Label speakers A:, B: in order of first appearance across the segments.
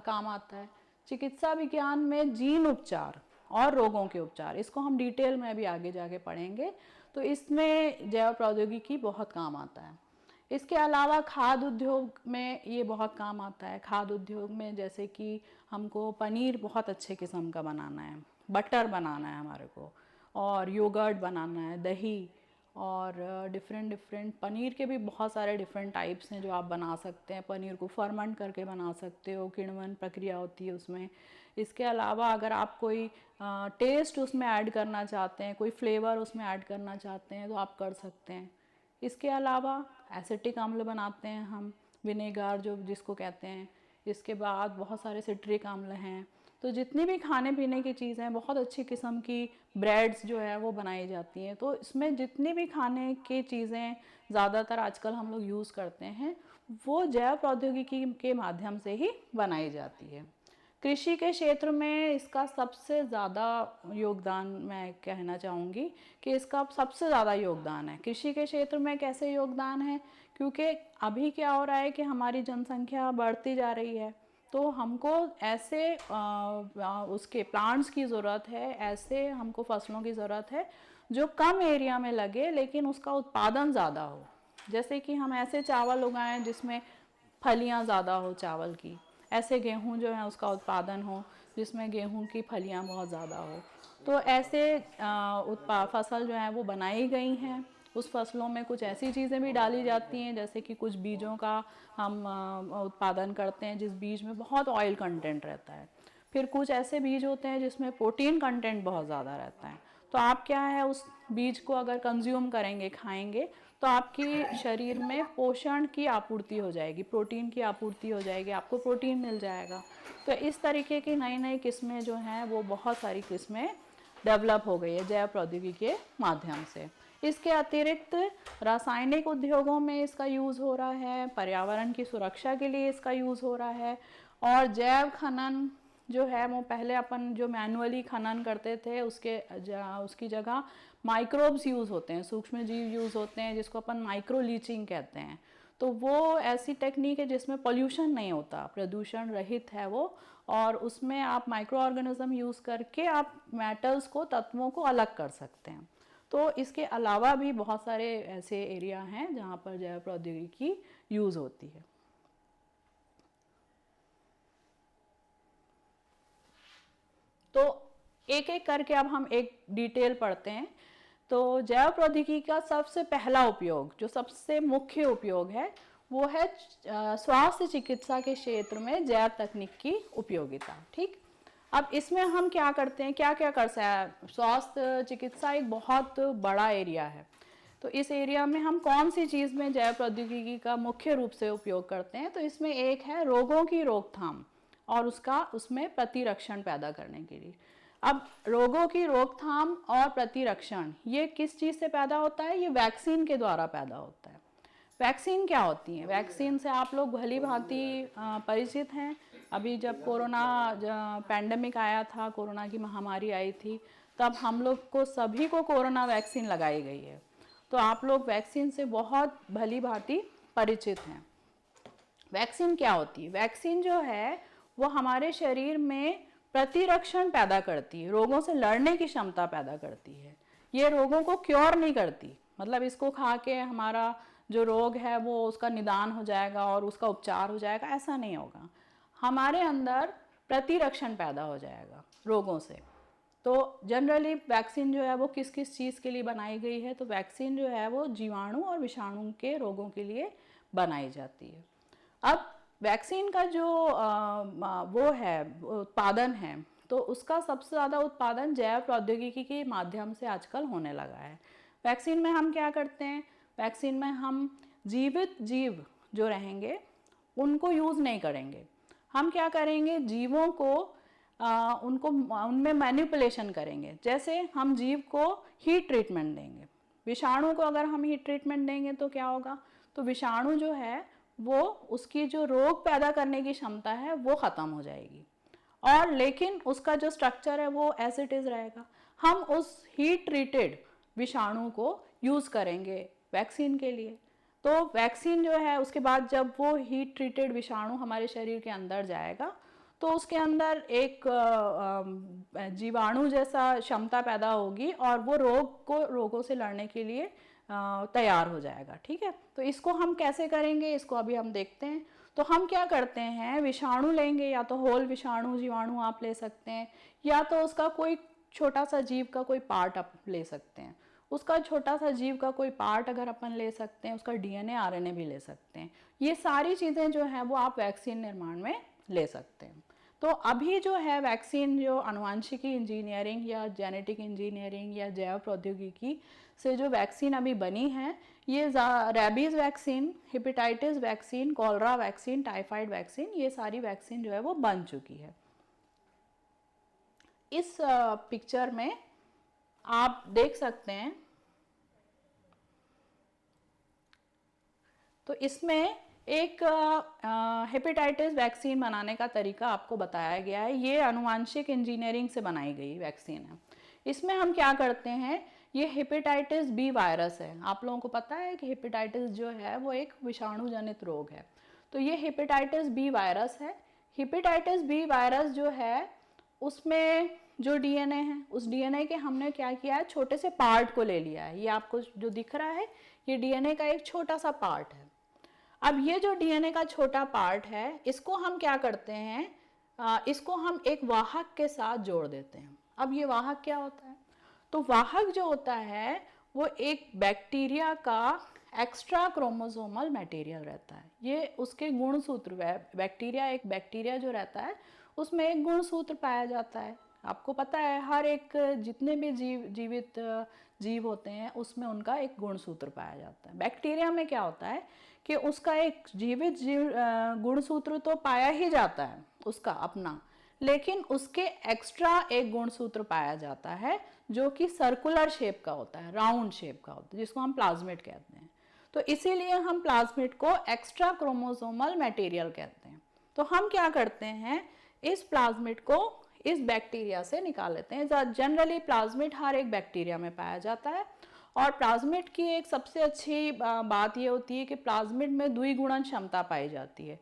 A: काम आता है। चिकित्सा विज्ञान में जीन उपचार और रोगों के उपचार, इसको हम डिटेल में अभी आगे जाके पढ़ेंगे, तो इसमें जैव प्रौद्योगिकी बहुत काम आता है। इसके अलावा खाद्य उद्योग में ये बहुत काम आता है। खाद्य उद्योग में जैसे कि हमको पनीर बहुत अच्छे किस्म का बनाना है, बटर बनाना है हमारे को, और योगर्ट बनाना है, दही, और डिफरेंट पनीर के भी बहुत सारे डिफरेंट टाइप्स हैं जो आप बना सकते हैं। पनीर को फर्मेंट करके बना सकते हो, किण्वन प्रक्रिया होती है उसमें। इसके अलावा अगर आप कोई टेस्ट उसमें ऐड करना चाहते हैं, कोई फ्लेवर उसमें ऐड करना चाहते हैं, तो आप कर सकते हैं। इसके अलावा एसिटिक अम्ल बनाते हैं हम, विनेगर जो जिसको कहते हैं। इसके बाद बहुत सारे सिट्रिक अम्ल हैं। तो जितनी भी खाने पीने की चीज़ें हैं, बहुत अच्छी किस्म की ब्रेड्स जो है वो बनाई जाती हैं। तो इसमें जितनी भी खाने की चीज़ें ज़्यादातर आजकल हम लोग यूज़ करते हैं, वो जैव प्रौद्योगिकी के माध्यम से ही बनाई जाती है। कृषि के क्षेत्र में इसका सबसे ज़्यादा योगदान, मैं कहना चाहूँगी कि इसका सबसे ज़्यादा योगदान है। कृषि के क्षेत्र में कैसे योगदान है, क्योंकि अभी क्या हो रहा है कि हमारी जनसंख्या बढ़ती जा रही है, तो हमको ऐसे उसके प्लांट्स की ज़रूरत है, ऐसे हमको फसलों की ज़रूरत है जो कम एरिया में लगे लेकिन उसका उत्पादन ज़्यादा हो। जैसे कि हम ऐसे चावल उगाएं जिसमें फलियां ज़्यादा हो चावल की, ऐसे गेहूं जो है उसका उत्पादन हो जिसमें गेहूं की फलियां बहुत ज़्यादा हो। तो ऐसे फसल जो है वो बनाई गई हैं। उस फसलों में कुछ ऐसी चीज़ें भी डाली जाती हैं, जैसे कि कुछ बीजों का हम उत्पादन करते हैं जिस बीज में बहुत ऑयल कंटेंट रहता है। फिर कुछ ऐसे बीज होते हैं जिसमें प्रोटीन कंटेंट बहुत ज़्यादा रहता है। तो आप क्या है, उस बीज को अगर कंज्यूम करेंगे, खाएंगे, तो आपकी शरीर में पोषण की आपूर्ति हो जाएगी, प्रोटीन की आपूर्ति हो जाएगी, आपको प्रोटीन मिल जाएगा। तो इस तरीके की नई नई किस्में जो हैं वो बहुत सारी किस्में डेवलप हो गई है जैव प्रौद्योगिकी के माध्यम से। इसके अतिरिक्त रासायनिक उद्योगों में इसका यूज़ हो रहा है, पर्यावरण की सुरक्षा के लिए इसका यूज़ हो रहा है। और जैव खनन जो है वो पहले अपन जो मैनुअली खनन करते थे उसकी जगह माइक्रोब्स यूज़ होते हैं, सूक्ष्म जीव यूज़ होते हैं, जिसको अपन माइक्रो लीचिंग कहते हैं। तो वो ऐसी टेक्निक है जिसमें पोल्यूशन नहीं होता, प्रदूषण रहित है वो, और उसमें आप माइक्रो ऑर्गेनिज्म यूज़ करके आप मेटल्स को, तत्वों को अलग कर सकते हैं। तो इसके अलावा भी बहुत सारे ऐसे एरिया हैं जहाँ पर जैव प्रौद्योगिकी यूज़ होती है। तो एक एक करके अब हम एक डिटेल पढ़ते हैं। तो जैव प्रौद्योगिकी का सबसे पहला उपयोग, जो सबसे मुख्य उपयोग है, वो है स्वास्थ्य चिकित्सा के क्षेत्र में जैव तकनीक की उपयोगिता। ठीक, अब इसमें हम क्या करते हैं, क्या क्या कर सकते हैं। स्वास्थ्य चिकित्सा एक बहुत बड़ा एरिया है, तो इस एरिया में हम कौन सी चीज़ में जैव प्रौद्योगिकी का मुख्य रूप से उपयोग करते हैं। तो इसमें एक है रोगों की रोकथाम और उसमें प्रतिरक्षण पैदा करने के लिए। अब रोगों की रोकथाम और प्रतिरक्षण ये किस चीज़ से पैदा होता है, ये वैक्सीन के द्वारा पैदा होता है। वैक्सीन क्या होती है, वैक्सीन से आप लोग भली भांति परिचित हैं। अभी जब कोरोना पैंडेमिक आया था, कोरोना की महामारी आई थी, तब हम लोग को सभी को कोरोना वैक्सीन लगाई गई है। तो आप लोग वैक्सीन से बहुत भली भांति परिचित हैं। वैक्सीन क्या होती है, वैक्सीन जो है वो हमारे शरीर में प्रतिरक्षण पैदा करती है, रोगों से लड़ने की क्षमता पैदा करती है। ये रोगों को क्योर नहीं करती, मतलब इसको खा के हमारा जो रोग है वो उसका निदान हो जाएगा और उसका उपचार हो जाएगा, ऐसा नहीं होगा। हमारे अंदर प्रतिरक्षण पैदा हो जाएगा रोगों से। तो जनरली वैक्सीन जो है वो किस किस चीज़ के लिए बनाई गई है, तो वैक्सीन जो है वो जीवाणु और विषाणु के रोगों के लिए बनाई जाती है। अब वैक्सीन का जो वो है उत्पादन है, तो उसका सबसे ज़्यादा उत्पादन जैव प्रौद्योगिकी के माध्यम से आजकल होने लगा है। वैक्सीन में हम क्या करते हैं, वैक्सीन में हम जीवित जीव जो रहेंगे उनको यूज़ नहीं करेंगे। हम क्या करेंगे, जीवों को उनमें मैनिपुलेशन करेंगे। जैसे हम जीव को हीट ट्रीटमेंट देंगे, विषाणु को अगर हम हीट ट्रीटमेंट देंगे तो क्या होगा, तो विषाणु जो है वो उसकी जो रोग पैदा करने की क्षमता है वो ख़त्म हो जाएगी, और लेकिन उसका जो स्ट्रक्चर है वो एज इट इज़ रहेगा। हम उस हीट ट्रीटेड विषाणु को यूज़ करेंगे वैक्सीन के लिए। तो वैक्सीन जो है उसके बाद जब वो हीट ट्रीटेड विषाणु हमारे शरीर के अंदर जाएगा, तो उसके अंदर एक जीवाणु जैसा क्षमता पैदा होगी और वो रोगों से लड़ने के लिए तैयार हो जाएगा। ठीक है, तो इसको हम कैसे करेंगे, इसको अभी हम देखते हैं। तो हम क्या करते हैं, विषाणु लेंगे, या तो होल विषाणु जीवाणु आप ले सकते हैं, या तो उसका कोई छोटा सा जीव का कोई पार्ट आप ले सकते हैं। उसका छोटा सा जीव का कोई पार्ट अगर अपन ले सकते हैं, उसका डीएनए आरएनए भी ले सकते हैं। ये सारी चीज़ें जो हैं वो आप वैक्सीन निर्माण में ले सकते हैं। तो अभी जो है वैक्सीन, जो आनुवांशिकी इंजीनियरिंग या जेनेटिक इंजीनियरिंग या जैव प्रौद्योगिकी से जो वैक्सीन अभी बनी है, ये rabies vaccine, hepatitis vaccine, cholera vaccine, typhoid vaccine, ये सारी वैक्सीन जो है वो बन चुकी है। इस पिक्चर में आप देख सकते हैं, तो इसमें एक हेपेटाइटिस वैक्सीन बनाने का तरीका आपको बताया गया है। ये आनुवांशिक इंजीनियरिंग से बनाई गई वैक्सीन है। इसमें हम क्या करते हैं, ये हेपेटाइटिस बी वायरस है। आप लोगों को पता है कि हेपेटाइटिस जो है वो एक विषाणु जनित रोग है। तो ये हेपेटाइटिस बी वायरस है। हेपेटाइटिस बी वायरस जो है उसमें जो डीएनए है, उस डीएनए के हमने क्या किया है, छोटे से पार्ट को ले लिया है। ये आपको जो दिख रहा है, ये डीएनए का एक छोटा सा पार्ट है। अब ये जो डीएनए का छोटा पार्ट है, इसको हम क्या करते हैं, इसको हम एक वाहक के साथ जोड़ देते हैं। अब ये वाहक क्या होता है, तो वाहक जो होता है वो एक बैक्टीरिया का एक्स्ट्रा क्रोमोसोमल मटेरियल रहता है। ये उसके गुणसूत्र, बैक्टीरिया, एक बैक्टीरिया जो रहता है उसमें एक गुणसूत्र पाया जाता है। आपको पता है हर एक जितने भी जीवित जीव होते हैं उसमें उनका एक गुणसूत्र पाया जाता है। बैक्टीरिया में क्या होता है कि उसका एक जीवित गुणसूत्र तो पाया ही जाता है उसका अपना, लेकिन उसके एक्स्ट्रा एक गुणसूत्र पाया जाता है जो कि सर्कुलर शेप का होता है, राउंड शेप का होता है, जिसको हम प्लाज्मिड कहते हैं। तो इसीलिए हम प्लाज्मिड को एक्स्ट्रा क्रोमोसोमल मटेरियल कहते हैं। तो हम क्या करते हैं, इस प्लाज्मिड को इस बैक्टीरिया से निकाल लेते हैं। जनरली प्लाज्मिड हर एक बैक्टीरिया में पाया जाता है, और प्लाज्मिड की एक सबसे अच्छी बात ये होती है कि प्लाज्मिड में द्विगुणन क्षमता पाई जाती है।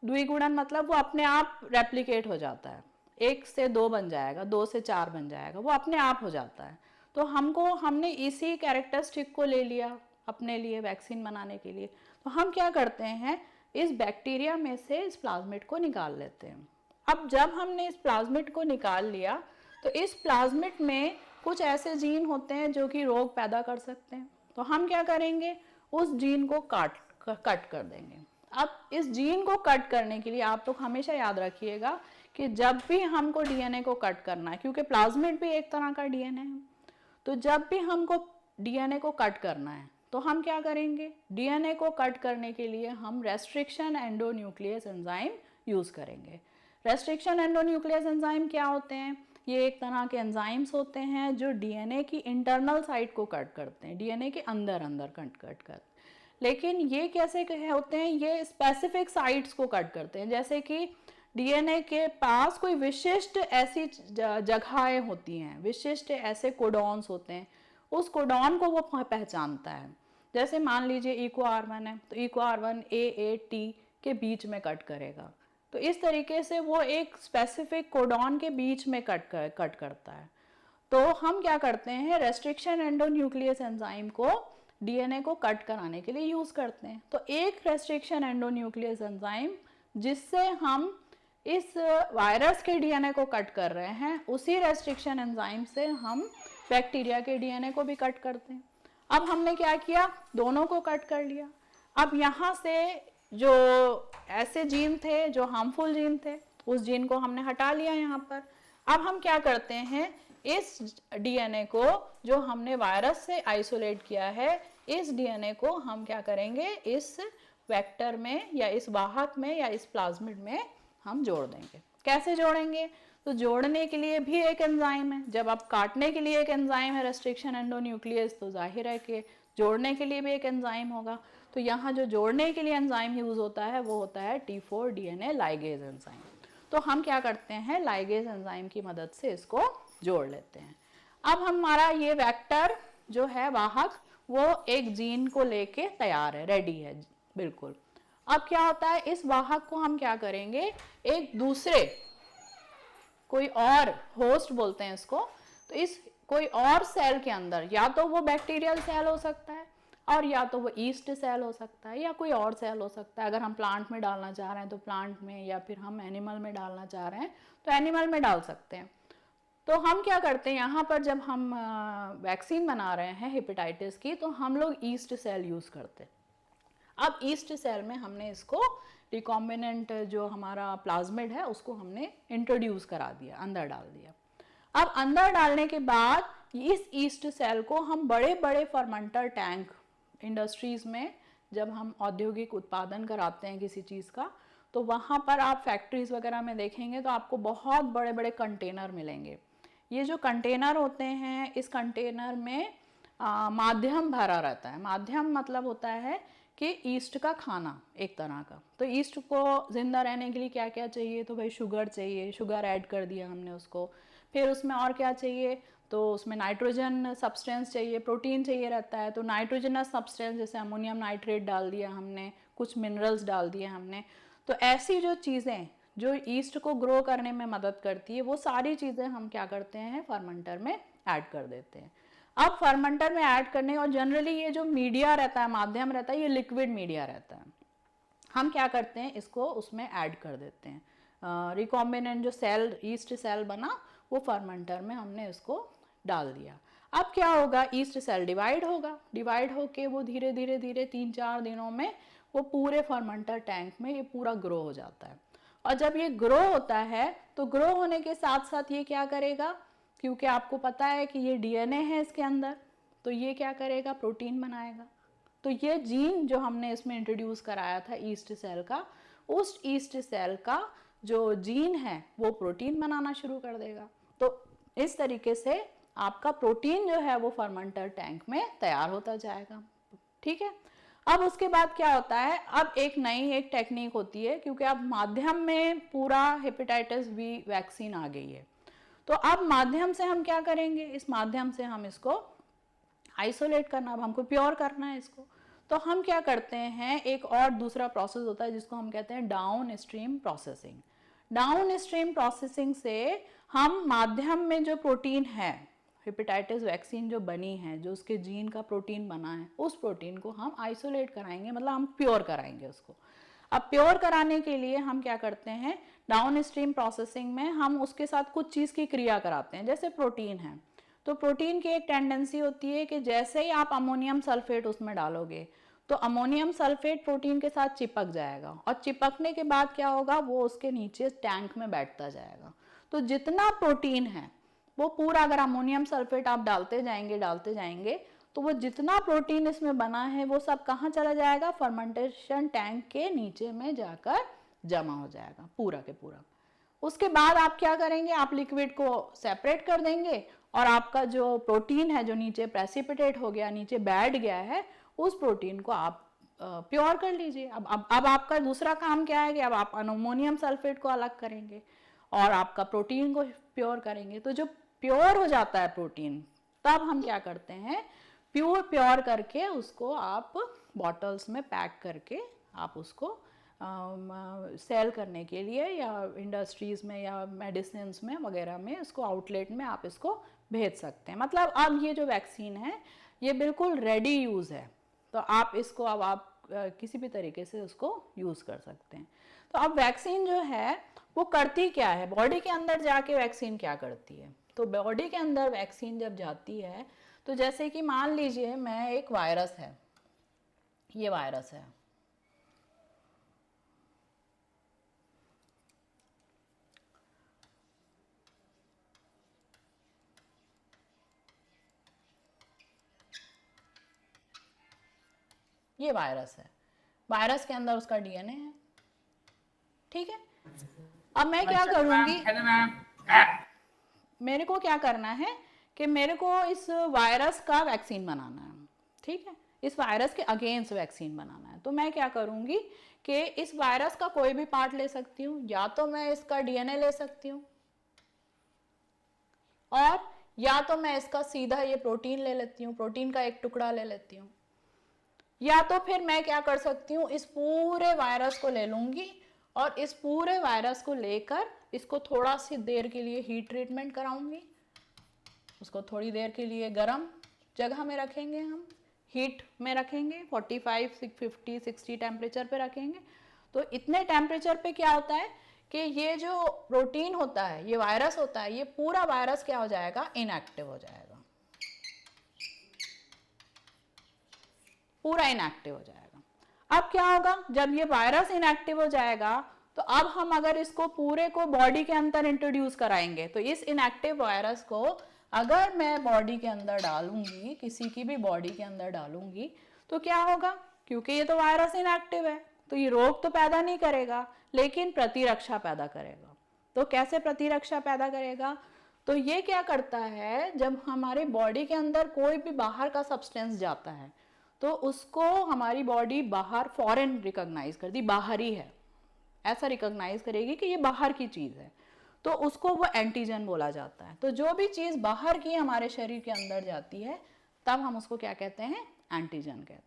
A: द्विगुणन मतलब वो अपने आप रेप्लिकेट हो जाता है, 1 से 2 बन जाएगा, 2 से 4 बन जाएगा, वो अपने आप हो जाता है। तो हमने इसी कैरेक्टरिस्टिक को ले लिया अपने लिए वैक्सीन बनाने के लिए। तो हम क्या करते हैं, इस बैक्टीरिया में से इस प्लाज्मिड को निकाल लेते हैं। अब जब हमने इस प्लाज्मिड को निकाल लिया, तो इस प्लाज्मिड में कुछ ऐसे जीन होते हैं जो कि रोग पैदा कर सकते हैं। तो हम क्या करेंगे, उस जीन को कट कर देंगे। अब इस जीन को कट करने के लिए आप लोग हमेशा याद रखिएगा कि जब भी हमको डीएनए को कट करना है, क्योंकि प्लाज्मिड भी एक तरह का डीएनए है, तो जब भी हमको डीएनए को कट करना है तो हम क्या करेंगे, डीएनए को कट करने के लिए हम रेस्ट्रिक्शन एंडोन्यूक्लियस एंजाइम यूज़ करेंगे। रेस्ट्रिक्शन एंडोन्यूक्लियस एंजाइम क्या होते हैं, ये एक तरह के एंजाइम्स होते हैं जो डीएनए की इंटरनल साइड को कट करते हैं, डीएनए के अंदर कट कर। लेकिन ये कैसे होते हैं, ये स्पेसिफिक साइट्स को कट करते हैं। जैसे कि डीएनए के पास कोई विशिष्ट ऐसी जगहें होती हैं, विशिष्ट ऐसे कोडॉन्स होते हैं, उस कोडॉन को वो पहचानता है। जैसे मान लीजिए इको R1 है, तो इको R1 AAT के बीच में कट करेगा। तो इस तरीके से वो एक स्पेसिफिक कोडॉन के बीच में कट करता है। तो हम क्या करते हैं, रेस्ट्रिक्शन एंडोन्यूक्लियस एंजाइम को डीएनए को कट कराने के लिए यूज़ करते हैं। तो एक रेस्ट्रिक्शन एंडोन्यूक्लियस एंजाइम जिससे हम इस वायरस के डीएनए को कट कर रहे हैं, उसी रेस्ट्रिक्शन एंजाइम से हम बैक्टीरिया के डीएनए को भी कट करते हैं। अब हमने क्या किया, दोनों को कट कर लिया। अब यहाँ से जो ऐसे जीन थे जो हार्मफुल जीन थे, उस जीन को हमने हटा लिया यहाँ पर। अब हम क्या करते हैं, इस डीएनए को जो हमने वायरस से आइसोलेट किया है, इस डीएनए को हम क्या करेंगे, इस वेक्टर में या इस वाहक में या इस प्लाज्मिड में हम जोड़ देंगे। कैसे जोड़ेंगे, तो जोड़ने के लिए भी एक एंजाइम है। जब आप काटने के लिए एक एंजाइम है रेस्ट्रिक्शन एंडोन्यूक्लियस, तो जाहिर है कि जोड़ने के लिए भी एक एंजाइम होगा। तो यहाँ जो जोड़ने के लिए एंजाइम यूज़ होता है वो होता है T4 DNA लाइगेज एंजाइम। तो हम क्या करते हैं, लाइगेज एंजाइम की मदद से इसको जोड़ लेते हैं। अब हमारा ये वेक्टर जो है वाहक, वो एक जीन को लेके तैयार है, रेडी है बिल्कुल। अब क्या होता है, इस वाहक को हम क्या करेंगे, एक दूसरे कोई और होस्ट बोलते हैं इसको, तो इस कोई और सेल के अंदर या तो वो बैक्टीरियल सेल हो सकता है और या तो वो ईस्ट सेल हो सकता है या कोई और सेल हो सकता है। अगर हम प्लांट में डालना चाह रहे हैं तो प्लांट में, या फिर हम एनिमल में डालना चाह रहे हैं तो एनिमल में डाल सकते हैं। तो हम क्या करते हैं यहाँ पर, जब हम वैक्सीन बना रहे हैं हेपेटाइटिस की, तो हम लोग ईस्ट सेल यूज़ करते हैं। अब ईस्ट सेल में हमने इसको रिकॉम्बिनेंट जो हमारा प्लाज्मिड है उसको हमने इंट्रोड्यूस करा दिया, अंदर डाल दिया। अब अंदर डालने के बाद इस ईस्ट सेल को हम बड़े बड़े फर्मेंटर टैंक, इंडस्ट्रीज में जब हम औद्योगिक उत्पादन कराते हैं किसी चीज़ का, तो वहाँ पर आप फैक्ट्रीज वगैरह में देखेंगे तो आपको बहुत बड़े बड़े कंटेनर मिलेंगे। ये जो कंटेनर होते हैं, इस कंटेनर में माध्यम भरा रहता है। माध्यम मतलब होता है कि ईस्ट का खाना एक तरह का। तो ईस्ट को जिंदा रहने के लिए क्या क्या चाहिए, तो भाई शुगर चाहिए, शुगर ऐड कर दिया हमने उसको। फिर उसमें और क्या चाहिए, तो उसमें नाइट्रोजन सब्सटेंस चाहिए, प्रोटीन चाहिए रहता है, तो नाइट्रोजनस सब्सटेंस जैसे अमोनियम नाइट्रेट डाल दिया हमने, कुछ मिनरल्स डाल दिए हमने। तो ऐसी जो चीज़ें जो ईस्ट को ग्रो करने में मदद करती है, वो सारी चीज़ें हम क्या करते हैं, फर्मेंटर में ऐड कर देते हैं। अब फर्मेंटर में ऐड करने, और जनरली ये जो मीडिया रहता है, माध्यम रहता है, ये लिक्विड मीडिया रहता है। हम क्या करते हैं, इसको उसमें ऐड कर देते हैं। रिकॉम्बिनेंट जो सेल, ईस्ट सेल बना, वो फर्मेंटर में हमने इसको डाल दिया। अब क्या होगा, ईस्ट सेल डिवाइड होगा, डिवाइड होके वो धीरे धीरे धीरे 3-4 दिनों में वो पूरे फर्मेंटर टैंक में ये पूरा ग्रो हो जाता है। और जब ये ग्रो होता है तो ग्रो होने के साथ साथ ये क्या करेगा, क्योंकि आपको पता है कि ये डीएनए है इसके अंदर, तो ये क्या करेगा, प्रोटीन बनाएगा। तो ये जीन जो हमने इसमें इंट्रोड्यूस कराया था ईस्ट सेल का, उस ईस्ट सेल का जो जीन है वो प्रोटीन बनाना शुरू कर देगा। तो इस तरीके से आपका प्रोटीन जो है वो फर्मेंटर टैंक में तैयार होता जाएगा। ठीक है। अब उसके बाद क्या होता है, अब एक नई एक टेक्निक होती है, क्योंकि अब माध्यम में पूरा हेपेटाइटिस बी वैक्सीन आ गई है। तो अब माध्यम से हम क्या करेंगे, इस माध्यम से हम इसको आइसोलेट करना, अब हमको प्योर करना है इसको। तो हम क्या करते हैं, एक और दूसरा प्रोसेस होता है जिसको हम कहते हैं down stream processing. Down stream processing से हम माध्यम में जो प्रोटीन है, हेपेटाइटिस वैक्सीन जो बनी है, जो उसके जीन का प्रोटीन बना है, उस प्रोटीन को हम आइसोलेट कराएंगे, मतलब हम प्योर कराएंगे उसको। अब प्योर कराने के लिए हम क्या करते हैं, डाउन स्ट्रीम प्रोसेसिंग में हम उसके साथ कुछ चीज़ की क्रिया कराते हैं। जैसे प्रोटीन है, तो प्रोटीन की एक टेंडेंसी होती है कि जैसे ही आप अमोनियम सल्फेट उसमें डालोगे तो अमोनियम सल्फेट प्रोटीन के साथ चिपक जाएगा, और चिपकने के बाद क्या होगा, वो उसके नीचे टैंक में बैठता जाएगा। तो जितना प्रोटीन है वो पूरा, अगर अमोनियम सल्फेट आप डालते जाएंगे तो वो जितना प्रोटीन इसमें बना है वो सब कहाँ चला जाएगा, फर्मेंटेशन टैंक के नीचे में जाकर जमा हो जाएगा पूरा के पूरा। उसके बाद आप क्या करेंगे, आप लिक्विड को सेपरेट कर देंगे, और आपका जो प्रोटीन है जो नीचे प्रेसिपिटेट हो गया, नीचे बैठ गया है, उस प्रोटीन को आप प्योर कर लीजिए। अब आपका दूसरा काम क्या है कि अब आप अमोनियम सल्फेट को अलग करेंगे और आपका प्रोटीन को प्योर करेंगे। तो जो प्योर हो जाता है प्रोटीन, तब हम क्या करते हैं, प्योर करके उसको आप बॉटल्स में पैक करके आप उसको सेल करने के लिए या इंडस्ट्रीज़ में या मेडिसिन में वगैरह में, उसको आउटलेट में आप इसको भेज सकते हैं। मतलब अब ये जो वैक्सीन है ये बिल्कुल रेडी यूज़ है, तो आप इसको अब आप किसी भी तरीके से उसको यूज़ कर सकते हैं। तो अब वैक्सीन जो है वो करती क्या है, बॉडी के अंदर जाके वैक्सीन क्या करती है। तो बॉडी के अंदर वैक्सीन जब जाती है, तो जैसे कि मान लीजिए मैं एक वायरस है, ये वायरस है, ये वायरस है, वायरस के अंदर उसका डीएनए है। ठीक है। अब मैं क्या करूंगी, मेरे को क्या करना है कि मेरे को इस वायरस का वैक्सीन बनाना है। ठीक है, इस वायरस के अगेंस्ट वैक्सीन बनाना है। तो मैं क्या करूंगी कि इस वायरस का कोई भी पार्ट ले सकती हूँ, या तो मैं इसका डीएनए ले सकती हूँ, और या तो मैं इसका सीधा ये प्रोटीन ले लेती हूँ, प्रोटीन का एक टुकड़ा ले लेती हूँ, या तो फिर मैं क्या कर सकती हूँ, इस पूरे वायरस को ले लूंगी और इस पूरे वायरस को लेकर इसको थोड़ा सी देर के लिए हीट ट्रीटमेंट कराऊंगी, उसको थोड़ी देर के लिए गर्म जगह में रखेंगे, हम हीट में रखेंगे, 45 50 60 टेम्परेचर पे रखेंगे। तो इतने टेम्परेचर पे क्या होता है कि ये जो प्रोटीन होता है, ये वायरस होता है, ये पूरा वायरस क्या हो जाएगा, इनएक्टिव हो जाएगा, पूरा इनएक्टिव हो जाएगा। अब क्या होगा, जब ये वायरस इनएक्टिव हो जाएगा तो अब हम अगर इसको पूरे को बॉडी के अंदर इंट्रोड्यूस कराएंगे, तो इस इनएक्टिव वायरस को अगर मैं बॉडी के अंदर डालूंगी, किसी की भी बॉडी के अंदर डालूंगी, तो क्या होगा, क्योंकि ये तो वायरस इनएक्टिव है तो ये रोग तो पैदा नहीं करेगा लेकिन प्रतिरक्षा पैदा करेगा। तो कैसे प्रतिरक्षा पैदा करेगा, तो ये क्या करता है, जब हमारे बॉडी के अंदर कोई भी बाहर का सब्सटेंस जाता है तो उसको हमारी बॉडी बाहर फॉरेन रिकॉग्नाइज कर दी, बाहरी है, ऐसा रिकॉग्नाइज करेगी कि ये बाहर की चीज़ है, तो उसको वो एंटीजन बोला जाता है। तो जो भी चीज़ बाहर की हमारे शरीर के अंदर जाती है तब हम उसको क्या कहते हैं, एंटीजन कहते हैं।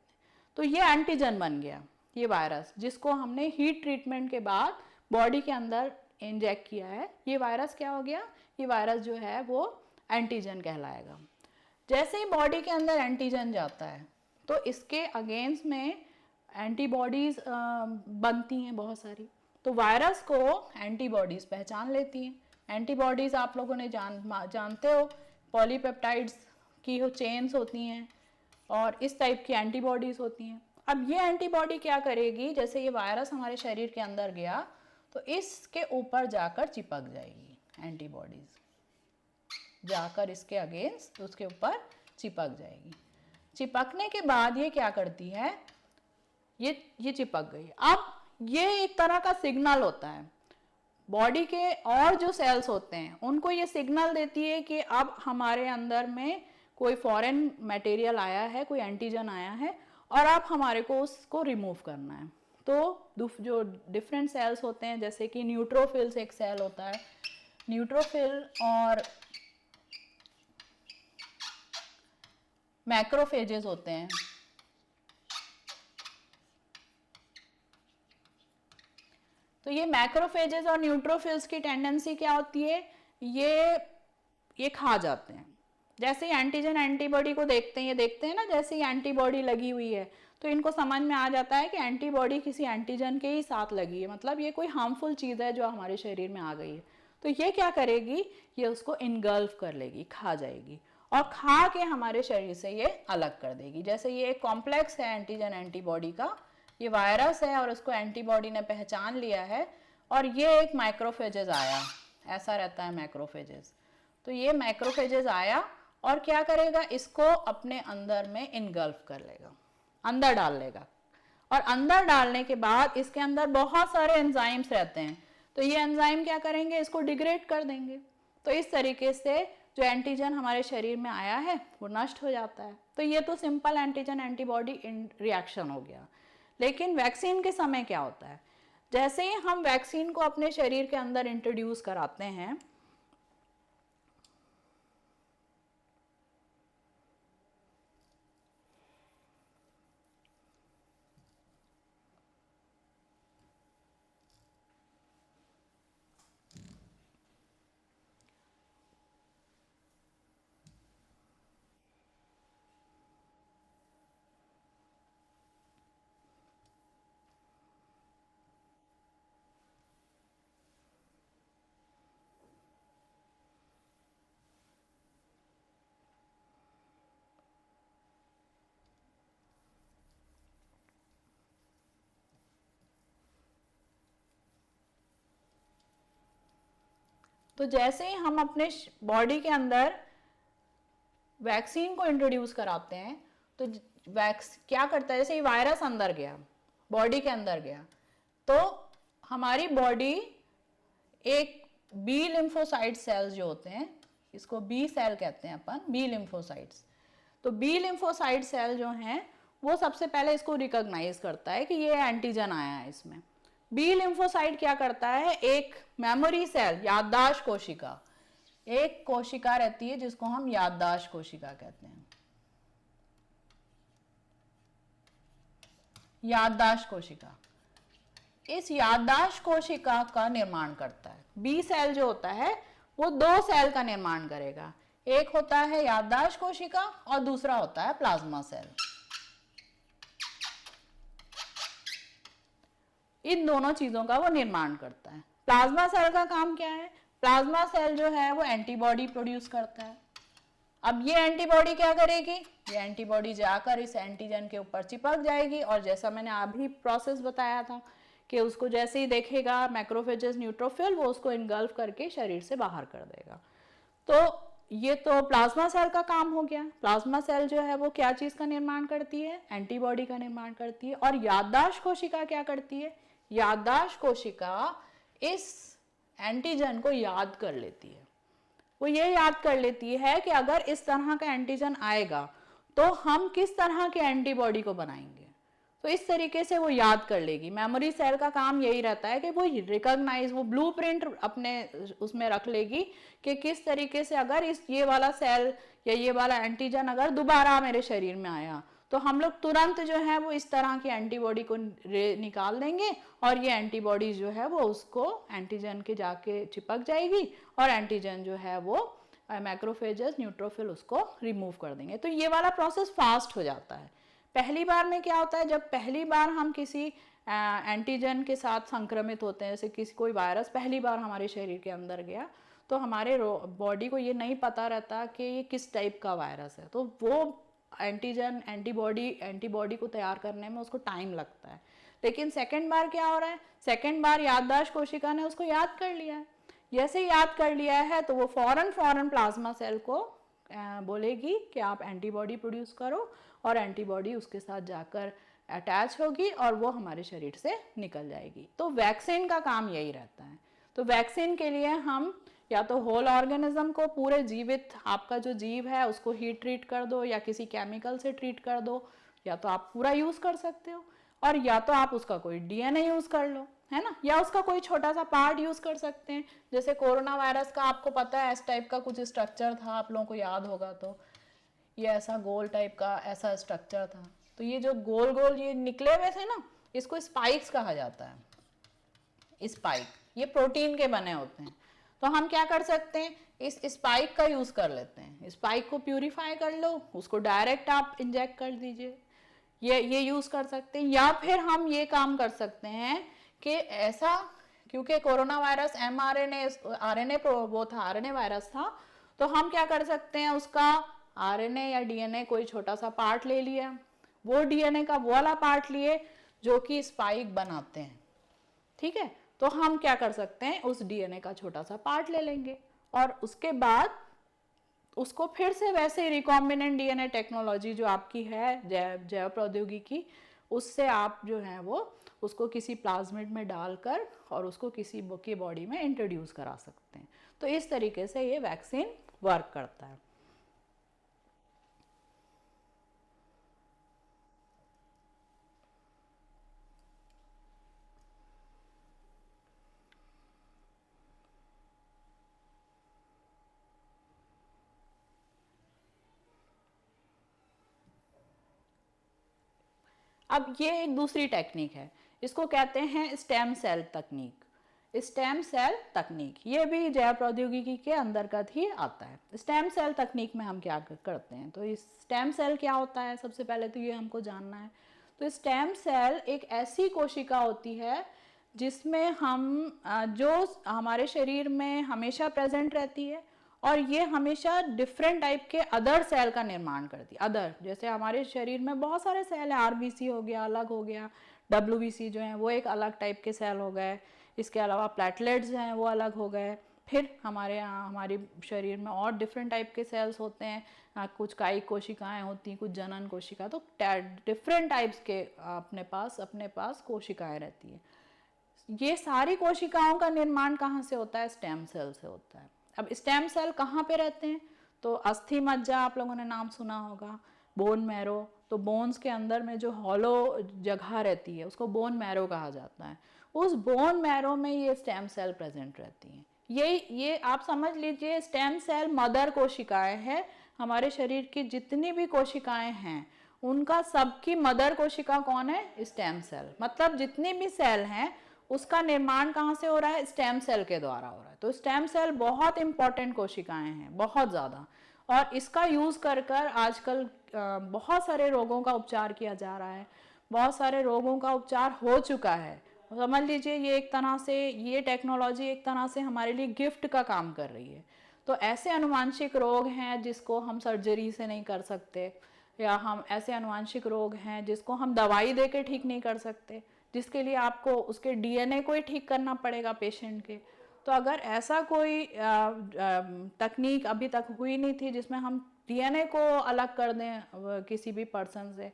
A: तो ये एंटीजन बन गया, ये वायरस जिसको हमने हीट ट्रीटमेंट के बाद बॉडी के अंदर इंजेक्ट किया है, ये वायरस क्या हो गया, ये वायरस जो है वो एंटीजन कहलाएगा। जैसे ही बॉडी के अंदर एंटीजन जाता है तो इसके अगेंस्ट में एंटीबॉडीज बनती हैं बहुत सारी, तो वायरस को एंटीबॉडीज पहचान लेती हैं। एंटीबॉडीज आप लोगों ने जानते हो, पॉलीपेप्टाइड्स की चेन्स होती हैं और इस टाइप की एंटीबॉडीज होती हैं। अब ये एंटीबॉडी क्या करेगी, जैसे ये वायरस हमारे शरीर के अंदर गया तो इसके ऊपर जाकर चिपक जाएगी, एंटीबॉडीज जाकर इसके अगेंस्ट उसके ऊपर चिपक जाएगी। चिपकने के बाद ये क्या करती है, ये चिपक गई। अब ये एक तरह का सिग्नल होता है, बॉडी के और जो सेल्स होते हैं उनको ये सिग्नल देती है कि अब हमारे अंदर में कोई फॉरेन मटेरियल आया है, कोई एंटीजन आया है और अब हमारे को उसको रिमूव करना है। तो जो डिफरेंट सेल्स होते हैं, जैसे कि न्यूट्रोफिल्स एक सेल होता है, न्यूट्रोफिल और मैक्रोफेजेस होते हैं। तो ये मैक्रोफेजेस और न्यूट्रोफिल्स की टेंडेंसी क्या होती है, ये खा जाते हैं। जैसे ही एंटीजन एंटीबॉडी को देखते हैं, ये देखते हैं ना, जैसे ही एंटीबॉडी लगी हुई है तो इनको समझ में आ जाता है कि एंटीबॉडी किसी एंटीजन के ही साथ लगी है, मतलब ये कोई हार्मफुल चीज़ है जो हमारे शरीर में आ गई है। तो ये क्या करेगी, ये उसको इनगल्फ कर लेगी, खा जाएगी और खा के हमारे शरीर से ये अलग कर देगी। जैसे ये एक कॉम्प्लेक्स है एंटीजन एंटीबॉडी का, ये वायरस है और उसको एंटीबॉडी ने पहचान लिया है और ये एक मैक्रोफेजेस आया, ऐसा रहता है मैक्रोफेजेस। तो ये मैक्रोफेजेस आया और क्या करेगा, इसको अपने अंदर में इनगल्फ कर लेगा, अंदर डाल लेगा और अंदर डालने के बाद इसके अंदर बहुत सारे एंजाइम्स रहते हैं, तो ये एंजाइम क्या करेंगे, इसको डिग्रेड कर देंगे। तो इस तरीके से जो एंटीजन हमारे शरीर में आया है वो नष्ट हो जाता है। तो ये तो सिंपल एंटीजन एंटीबॉडी रिएक्शन हो गया। लेकिन वैक्सीन के समय क्या होता है, जैसे ही हम वैक्सीन को अपने शरीर के अंदर इंट्रोड्यूस कराते हैं तो जैसे ही हम अपने बॉडी के अंदर वैक्सीन को इंट्रोड्यूस कराते हैं तो क्या करता है, जैसे ये वायरस अंदर गया, बॉडी के अंदर गया, तो हमारी बॉडी एक बी लिम्फोसाइट सेल्स जो होते हैं, इसको बी सेल कहते हैं अपन, बी लिम्फोसाइट्स। तो बी लिम्फोसाइट सेल जो हैं वो सबसे पहले इसको रिकॉग्नाइज करता है कि ये एंटीजन आया है इसमें। बी लिम्फोसाइट क्या करता है, एक मेमोरी सेल, याददाश्त कोशिका, एक कोशिका रहती है जिसको हम याददाश्त कोशिका कहते हैं, याददाश्त कोशिका। इस याददाश्त कोशिका का निर्माण करता है। बी सेल जो होता है वो 2 सेल का निर्माण करेगा, एक होता है याददाश्त कोशिका और दूसरा होता है प्लाज्मा सेल। इन दोनों चीजों का वो निर्माण करता है। प्लाज्मा सेल का काम क्या है? प्लाज्मा सेल जो है वो एंटीबॉडी प्रोड्यूस करता है। अब ये एंटीबॉडी क्या करेगी? ये एंटीबॉडी जाकर इस एंटीजन के ऊपर चिपक जाएगी और जैसा मैंने अभी प्रोसेस बताया था कि उसको जैसे ही देखेगा मैक्रोफेजेस न्यूट्रोफिल, वो उसको इनगल्फ करके शरीर से बाहर कर देगा। तो ये तो प्लाज्मा सेल का काम हो गया। प्लाज्मा सेल जो है वो क्या चीज का निर्माण करती है? एंटीबॉडी का निर्माण करती है। और याददाश्त कोशिका क्या करती है? याददाश्त कोशिका इस एंटीजन को याद कर लेती है। वो ये याद कर लेती है कि अगर इस तरह का एंटीजन आएगा तो हम किस तरह के एंटीबॉडी को बनाएंगे। तो इस तरीके से वो याद कर लेगी। मेमोरी सेल का काम यही रहता है कि वो रिकॉग्नाइज, वो ब्लूप्रिंट अपने उसमें रख लेगी कि किस तरीके से अगर ये वाला सेल या ये वाला एंटीजन अगर दोबारा मेरे शरीर में आया तो हम लोग तुरंत जो है वो इस तरह की एंटीबॉडी को निकाल देंगे और ये एंटीबॉडी जो है वो उसको एंटीजन के जाके चिपक जाएगी और एंटीजन जो है वो मैक्रोफेजेस न्यूट्रोफिल उसको रिमूव कर देंगे। तो ये वाला प्रोसेस फास्ट हो जाता है। पहली बार में क्या होता है? जब पहली बार हम किसी एंटीजन के साथ संक्रमित होते हैं, जैसे कोई वायरस पहली बार हमारे शरीर के अंदर गया, तो हमारे बॉडी को ये नहीं पता रहता कि ये किस टाइप का वायरस है, तो वो एंटीजन एंटीबॉडी को तैयार करने में उसको टाइम लगता है। लेकिन सेकेंड बार क्या हो रहा है? सेकेंड बार याददाश्त कोशिका ने उसको याद कर लिया है। जैसे याद कर लिया है तो वो फौरन प्लाज्मा सेल को बोलेगी कि आप एंटीबॉडी प्रोड्यूस करो और एंटीबॉडी उसके साथ जाकर अटैच होगी और वो हमारे शरीर से निकल जाएगी। तो वैक्सीन का काम यही रहता है। तो वैक्सीन के लिए हम या तो होल ऑर्गेनिज्म को, पूरे जीवित आपका जो जीव है उसको ही ट्रीट कर दो या किसी केमिकल से ट्रीट कर दो, या तो आप पूरा यूज कर सकते हो और या तो आप उसका कोई डीएनए यूज कर लो, है ना, या उसका कोई छोटा सा पार्ट यूज कर सकते हैं। जैसे कोरोना वायरस का आपको पता है इस टाइप का कुछ स्ट्रक्चर था, आप लोगों को याद होगा, तो ये ऐसा गोल टाइप का ऐसा स्ट्रक्चर था। तो ये जो गोल गोल ये निकले हुए थे ना, इसको स्पाइक्स कहा जाता है। स्पाइक ये प्रोटीन के बने होते हैं। तो हम क्या कर सकते हैं? इस स्पाइक का यूज कर लेते हैं। स्पाइक को प्यूरिफाई कर लो, उसको डायरेक्ट आप इंजेक्ट कर दीजिए, ये यूज कर सकते हैं। या फिर हम ये काम कर सकते हैं कि ऐसा, क्योंकि कोरोना वायरस आरएनए वो था, आरएनए वायरस था, तो हम क्या कर सकते हैं? उसका आरएनए या डीएनए कोई छोटा सा पार्ट ले लिया, वो डीएनए का वो वाला पार्ट लिए जो कि स्पाइक बनाते हैं, ठीक है। तो हम क्या कर सकते हैं? उस डीएनए का छोटा सा पार्ट ले लेंगे और उसके बाद उसको फिर से वैसे रिकॉम्बिनेंट डीएनए टेक्नोलॉजी जो आपकी है जैव प्रौद्योगिकी, उससे आप जो है वो उसको किसी प्लाज्मिड में डालकर और उसको किसी की बॉडी में इंट्रोड्यूस करा सकते हैं। तो इस तरीके से ये वैक्सीन वर्क करता है। अब ये एक दूसरी टेक्निक है, इसको कहते हैं स्टेम सेल तकनीक। स्टेम सेल तकनीक ये भी जैव प्रौद्योगिकी के अंतर्गत ही आता है। स्टेम सेल तकनीक में हम क्या करते हैं? तो इस स्टेम सेल क्या होता है, सबसे पहले तो ये हमको जानना है। तो स्टेम सेल एक ऐसी कोशिका होती है जिसमें हम जो हमारे शरीर में हमेशा प्रेजेंट रहती है और ये हमेशा डिफरेंट टाइप के अदर सेल का निर्माण करती है। अदर जैसे हमारे शरीर में बहुत सारे सेल हैं, आरबीसी हो गया, अलग हो गया, डब्ल्यूबीसी जो है वो एक अलग टाइप के सेल हो गए, इसके अलावा प्लेटलेट्स हैं वो अलग हो गए। फिर हमारे यहाँ हमारे शरीर में और डिफरेंट टाइप के सेल्स होते हैं, कुछ कायिक कोशिकाएं होती हैं, कुछ जनन कोशिका, तो डिफरेंट टाइप्स के अपने पास कोशिकाएं रहती हैं। ये सारी कोशिकाओं का निर्माण कहाँ से होता है? स्टेम सेल से होता है। अब स्टेम सेल कहाँ पे रहते हैं? तो अस्थि मज्जा आप लोगों ने नाम सुना होगा, बोन मैरो, तो बोन्स के अंदर में जो हॉलो जगह रहती है उसको बोन मैरो कहा जाता है। उस बोन मैरो में ये स्टेम सेल प्रेजेंट रहती हैं। ये आप समझ लीजिए स्टेम सेल मदर कोशिकाएं हैं। हमारे शरीर की जितनी भी कोशिकाएं हैं उनका सबकी मदर कोशिका कौन है? Stem cell. मतलब जितनी भी सेल हैं उसका निर्माण कहाँ से हो रहा है? स्टेम सेल के द्वारा हो रहा है। तो स्टेम सेल बहुत इंपॉर्टेंट कोशिकाएं हैं, बहुत ज़्यादा, और इसका यूज़ कर कर आजकल बहुत सारे रोगों का उपचार किया जा रहा है, बहुत सारे रोगों का उपचार हो चुका है। समझ लीजिए ये एक तरह से, ये टेक्नोलॉजी एक तरह से हमारे लिए गिफ्ट का काम कर रही है। तो ऐसे अनुवांशिक रोग हैं जिसको हम सर्जरी से नहीं कर सकते, या हम ऐसे अनुवांशिक रोग हैं जिसको हम दवाई दे के ठीक नहीं कर सकते, जिसके लिए आपको उसके डीएनए को ही ठीक करना पड़ेगा पेशेंट के। तो अगर ऐसा कोई तकनीक अभी तक हुई नहीं थी जिसमें हम डीएनए को अलग कर दें किसी भी पर्सन से,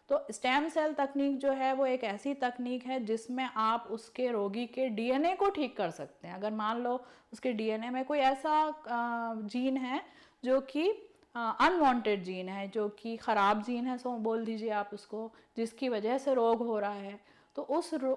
A: तो स्टेम सेल तकनीक जो है वो एक ऐसी तकनीक है जिसमें आप उसके रोगी के डीएनए को ठीक कर सकते हैं। अगर मान लो उसके डीएनए में कोई ऐसा जीन है जो कि अनवांटेड जीन है, जो कि ख़राब जीन है, सो बोल दीजिए आप उसको, जिसकी वजह से रोग हो रहा है, तो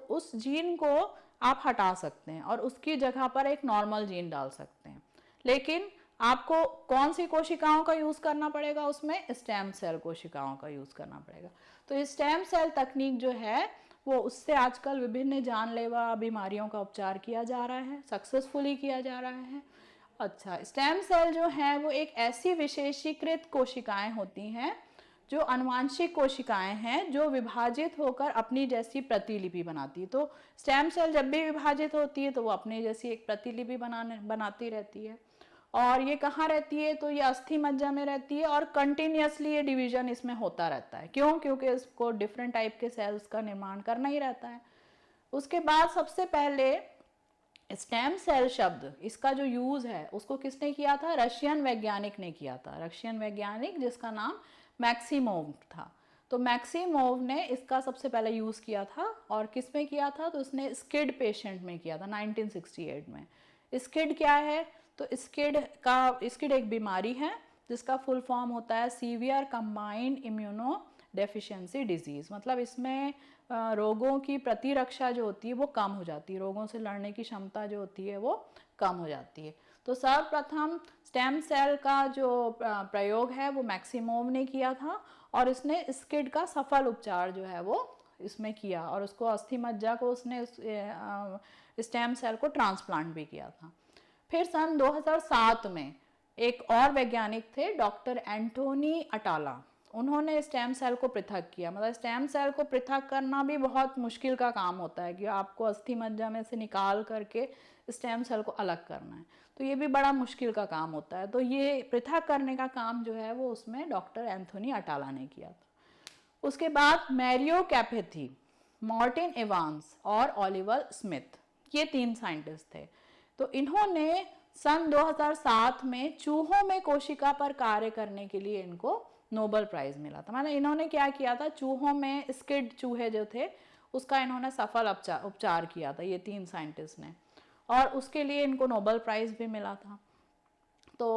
A: उस जीन को आप हटा सकते हैं और उसकी जगह पर एक नॉर्मल जीन डाल सकते हैं। लेकिन आपको कौन सी कोशिकाओं का यूज़ करना पड़ेगा? उसमें स्टेम सेल कोशिकाओं का यूज़ करना पड़ेगा। तो स्टेम सेल तकनीक जो है वो, उससे आजकल विभिन्न जानलेवा बीमारियों का उपचार किया जा रहा है, सक्सेसफुली किया जा रहा है। अच्छा, स्टेम सेल जो है वो एक ऐसी विशेषीकृत कोशिकाएं होती हैं जो आनुवंशिक कोशिकाएं हैं जो विभाजित होकर अपनी जैसी प्रतिलिपि बनाती है। तो स्टेम सेल जब भी विभाजित होती है तो वो अपनी जैसी एक प्रतिलिपि बनाती रहती है। और ये कहाँ रहती है? तो ये अस्थि मज्जा में रहती है और कंटिन्यूसली ये डिवीजन इसमें होता रहता है। क्यों? क्योंकि इसको डिफरेंट टाइप के सेल्स का निर्माण करना ही रहता है। उसके बाद सबसे पहले स्टेम सेल शब्द, इसका जो यूज है उसको किसने किया था? रशियन वैज्ञानिक ने किया था। रशियन वैज्ञानिक जिसका नाम मैक्सिमोव था। तो मैक्सिमोव ने इसका सबसे पहले यूज किया था। और किस में किया था? तो उसने स्किड पेशेंट में किया था 1968 में। स्किड क्या है? तो स्किड एक बीमारी है जिसका फुल फॉर्म होता है severe combined immuno deficiency disease. मतलब इसमें रोगों की प्रतिरक्षा जो होती है वो कम हो जाती है, रोगों से लड़ने की क्षमता जो होती है वो कम हो जाती है। तो सर्वप्रथम स्टेम सेल का जो प्रयोग है वो मैक्सिमोव ने किया था और इसने स्किड का सफल उपचार जो है वो इसमें किया, और उसको अस्थि मज्जा को उसने स्टेम सेल को ट्रांसप्लांट भी किया था। फिर सन 2007 में एक और वैज्ञानिक थे, डॉक्टर एंटोनी अटाला। उन्होंने स्टेम सेल को पृथक किया। मतलब स्टेम सेल को पृथक करना भी बहुत मुश्किल का काम होता है कि आपको अस्थि मज्जा में से निकाल करके स्टेम सेल को अलग करना है, तो ये भी बड़ा मुश्किल का काम होता है। तो ये पृथक करने का काम जो है वो उसमें डॉक्टर एंथोनी अटाला ने किया था। उसके बाद मैरियो कैपेथी, मार्टिन एवांस और ओलिवर स्मिथ, ये 3 साइंटिस्ट थे। तो इन्होंने सन 2007 में चूहों में कोशिका पर कार्य करने के लिए इनको नोबेल प्राइज मिला था। मतलब इन्होंने क्या किया था? चूहों में स्किड चूहे जो थे उसका इन्होंने सफल उपचार किया था, ये 3 साइंटिस्ट ने, और उसके लिए इनको नोबेल प्राइज भी मिला था। तो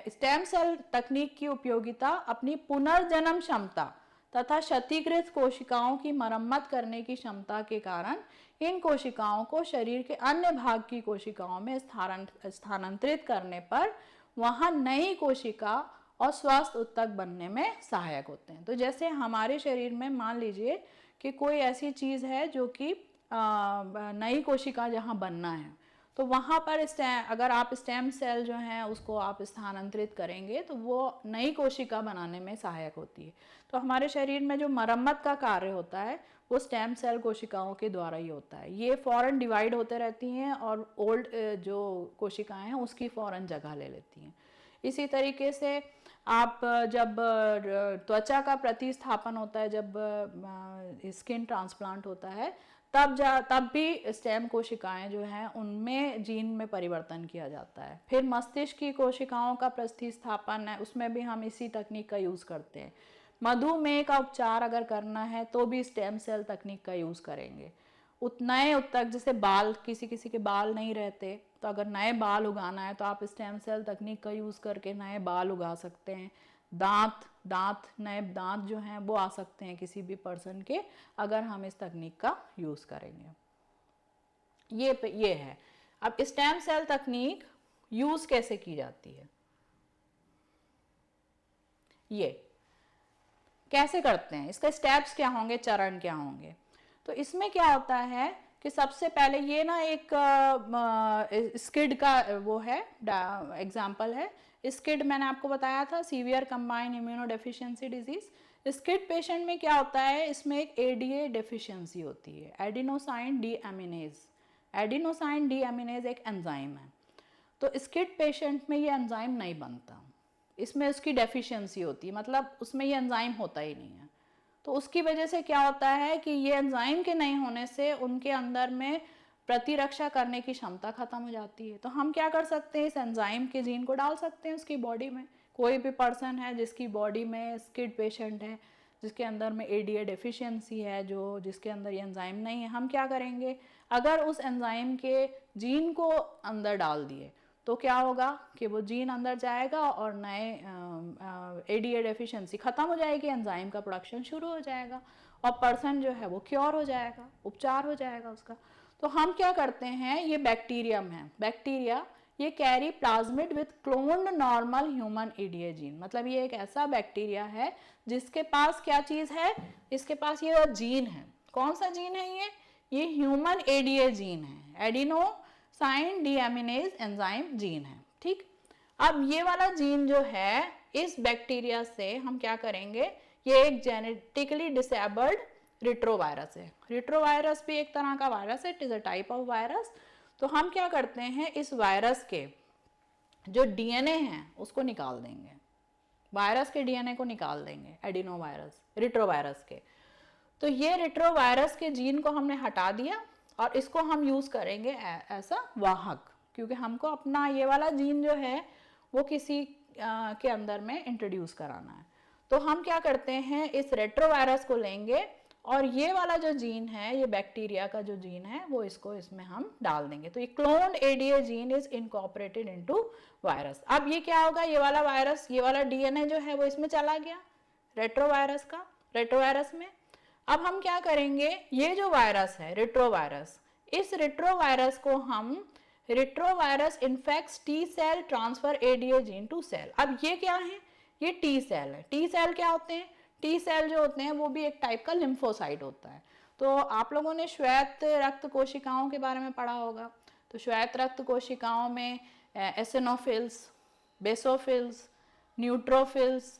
A: स्टेम सेल तकनीक की उपयोगिता अपनी पुनर्जन्म क्षमता तथा क्षतिग्रस्त कोशिकाओं की मरम्मत करने की क्षमता के कारण इन कोशिकाओं को शरीर के अन्य भाग की कोशिकाओं में स्थानांतरित करने पर वहां नई कोशिका और स्वस्थ ऊतक बनने में सहायक होते हैं। तो जैसे हमारे शरीर में मान लीजिए कि कोई ऐसी चीज़ है जो कि नई कोशिका जहाँ बनना है, तो वहाँ पर अगर आप स्टेम सेल जो हैं उसको आप स्थानांतरित करेंगे तो वो नई कोशिका बनाने में सहायक होती है। तो हमारे शरीर में जो मरम्मत का कार्य होता है वो स्टेम सेल कोशिकाओं के द्वारा ही होता है। ये फ़ौरन डिवाइड होते रहती हैं और ओल्ड जो कोशिकाएं हैं उसकी फ़ौरन जगह ले लेती हैं। इसी तरीके से आप जब त्वचा का प्रतिस्थापन होता है, जब स्किन ट्रांसप्लांट होता है, तब भी स्टेम कोशिकाएं जो हैं उनमें जीन में परिवर्तन किया जाता है। फिर मस्तिष्क की कोशिकाओं का प्रतिस्थापन है, उसमें भी हम इसी तकनीक का यूज़ करते हैं। मधुमेह का उपचार अगर करना है तो भी स्टेम सेल तकनीक का यूज़ करेंगे। नए ऊतक, जैसे बाल, किसी किसी के बाल नहीं रहते, तो अगर नए बाल उगाना है तो आप स्टेम सेल तकनीक का यूज़ करके नए बाल उगा सकते हैं। नए दांत जो हैं वो आ सकते हैं किसी भी पर्सन के, अगर हम इस तकनीक का यूज़ करेंगे। ये है। अब स्टेम सेल तकनीक यूज़ कैसे की जाती है, ये कैसे करते हैं, इसके स्टेप्स क्या होंगे, चरण क्या होंगे। तो इसमें क्या होता है कि कि सबसे पहले ये ना एक स्किड का वो है एग्जाम्पल है। स्किड मैंने आपको बताया था, severe combined immuno deficiency disease. Skid patient में क्या होता है, इसमें एक एडीए डेफिशिएंसी होती है, एडिनोसाइन डीएमिनेज। एडिनोसाइन डीएमिनेज एक एंजाइम है, तो स्किड पेशेंट में ये एंजाइम नहीं बनता, इसमें उसकी डेफिशिएंसी होती है, मतलब उसमें ये एंजाइम होता ही नहीं है। तो उसकी वजह से क्या होता है कि ये एंजाइम के नहीं होने से उनके अंदर में प्रतिरक्षा करने की क्षमता खत्म हो जाती है। तो हम क्या कर सकते हैं, इस एंजाइम के जीन को डाल सकते हैं उसकी बॉडी में। कोई भी पर्सन है जिसकी बॉडी में स्किड पेशेंट है, जिसके अंदर में एडीए डेफिशिएंसी है, जो जिसके अंदर ये एंजाइम नहीं है, हम क्या करेंगे, अगर उस एंजाइम के जीन को अंदर डाल दिए तो क्या होगा कि वो जीन अंदर जाएगा और नए एडीए डेफिशिएंसी ख़त्म हो जाएगी, एंजाइम का प्रोडक्शन शुरू हो जाएगा और पर्सन जो है वो क्योर हो जाएगा, उपचार हो जाएगा उसका। तो हम क्या करते हैं, ये बैक्टीरियम है, बैक्टीरिया ये carry plasmid with cloned normal human ADA gene, मतलब ये एक ऐसा बैक्टीरिया है जिसके पास क्या चीज़ है, इसके पास ये जीन है। कौन सा जीन है ये ह्यूमन एडीए जीन है, एडिनोसाइन डीएमिनेज एंजाइम जीन है। ठीक, अब ये वाला जीन जो है इस बैक्टीरिया से हम क्या करेंगे, ये एक जेनेटिकली डिसेबल्ड रिट्रोवायरस है। रिट्रोवायरस भी एक तरह का वायरस है, it is a type of virus. तो हम क्या करते हैं, इस वायरस के जो डीएनए हैं उसको निकाल देंगे, वायरस के डीएनए को निकाल देंगे, एडिनो वायरस रिट्रोवायरस के। तो ये रिट्रोवायरस के जीन को हमने हटा दिया और इसको हम यूज़ करेंगे ऐसा वाहक, क्योंकि हमको अपना ये वाला जीन जो है वो किसी के अंदर में इंट्रोड्यूस कराना है। तो हम क्या करते हैं, इस रेट्रोवायरस को लेंगे और ये वाला जो जीन है, ये बैक्टीरिया का जो जीन है, वो इसको इसमें हम डाल देंगे। तो ये cloned ADA gene is incorporated into virus. अब ये क्या होगा, ये वाला वायरस, ये वाला डीएनए जो है वो इसमें चला गया रेट्रोवायरस का, रेट्रोवायरस में। अब हम क्या करेंगे, ये जो वायरस है रेट्रोवायरस, इस रेट्रोवायरस को हम retrovirus infects T cell transfer ADA gene to cell. अब ये क्या है, ये टी सेल है। टी सेल क्या होते हैं, टी सेल जो होते हैं वो भी एक टाइप का लिम्फोसाइट होता है। तो आप लोगों ने श्वेत रक्त कोशिकाओं के बारे में पढ़ा होगा। तो श्वेत रक्त कोशिकाओं में एसिनोफिल्स, बेसोफिल्स, न्यूट्रोफिल्स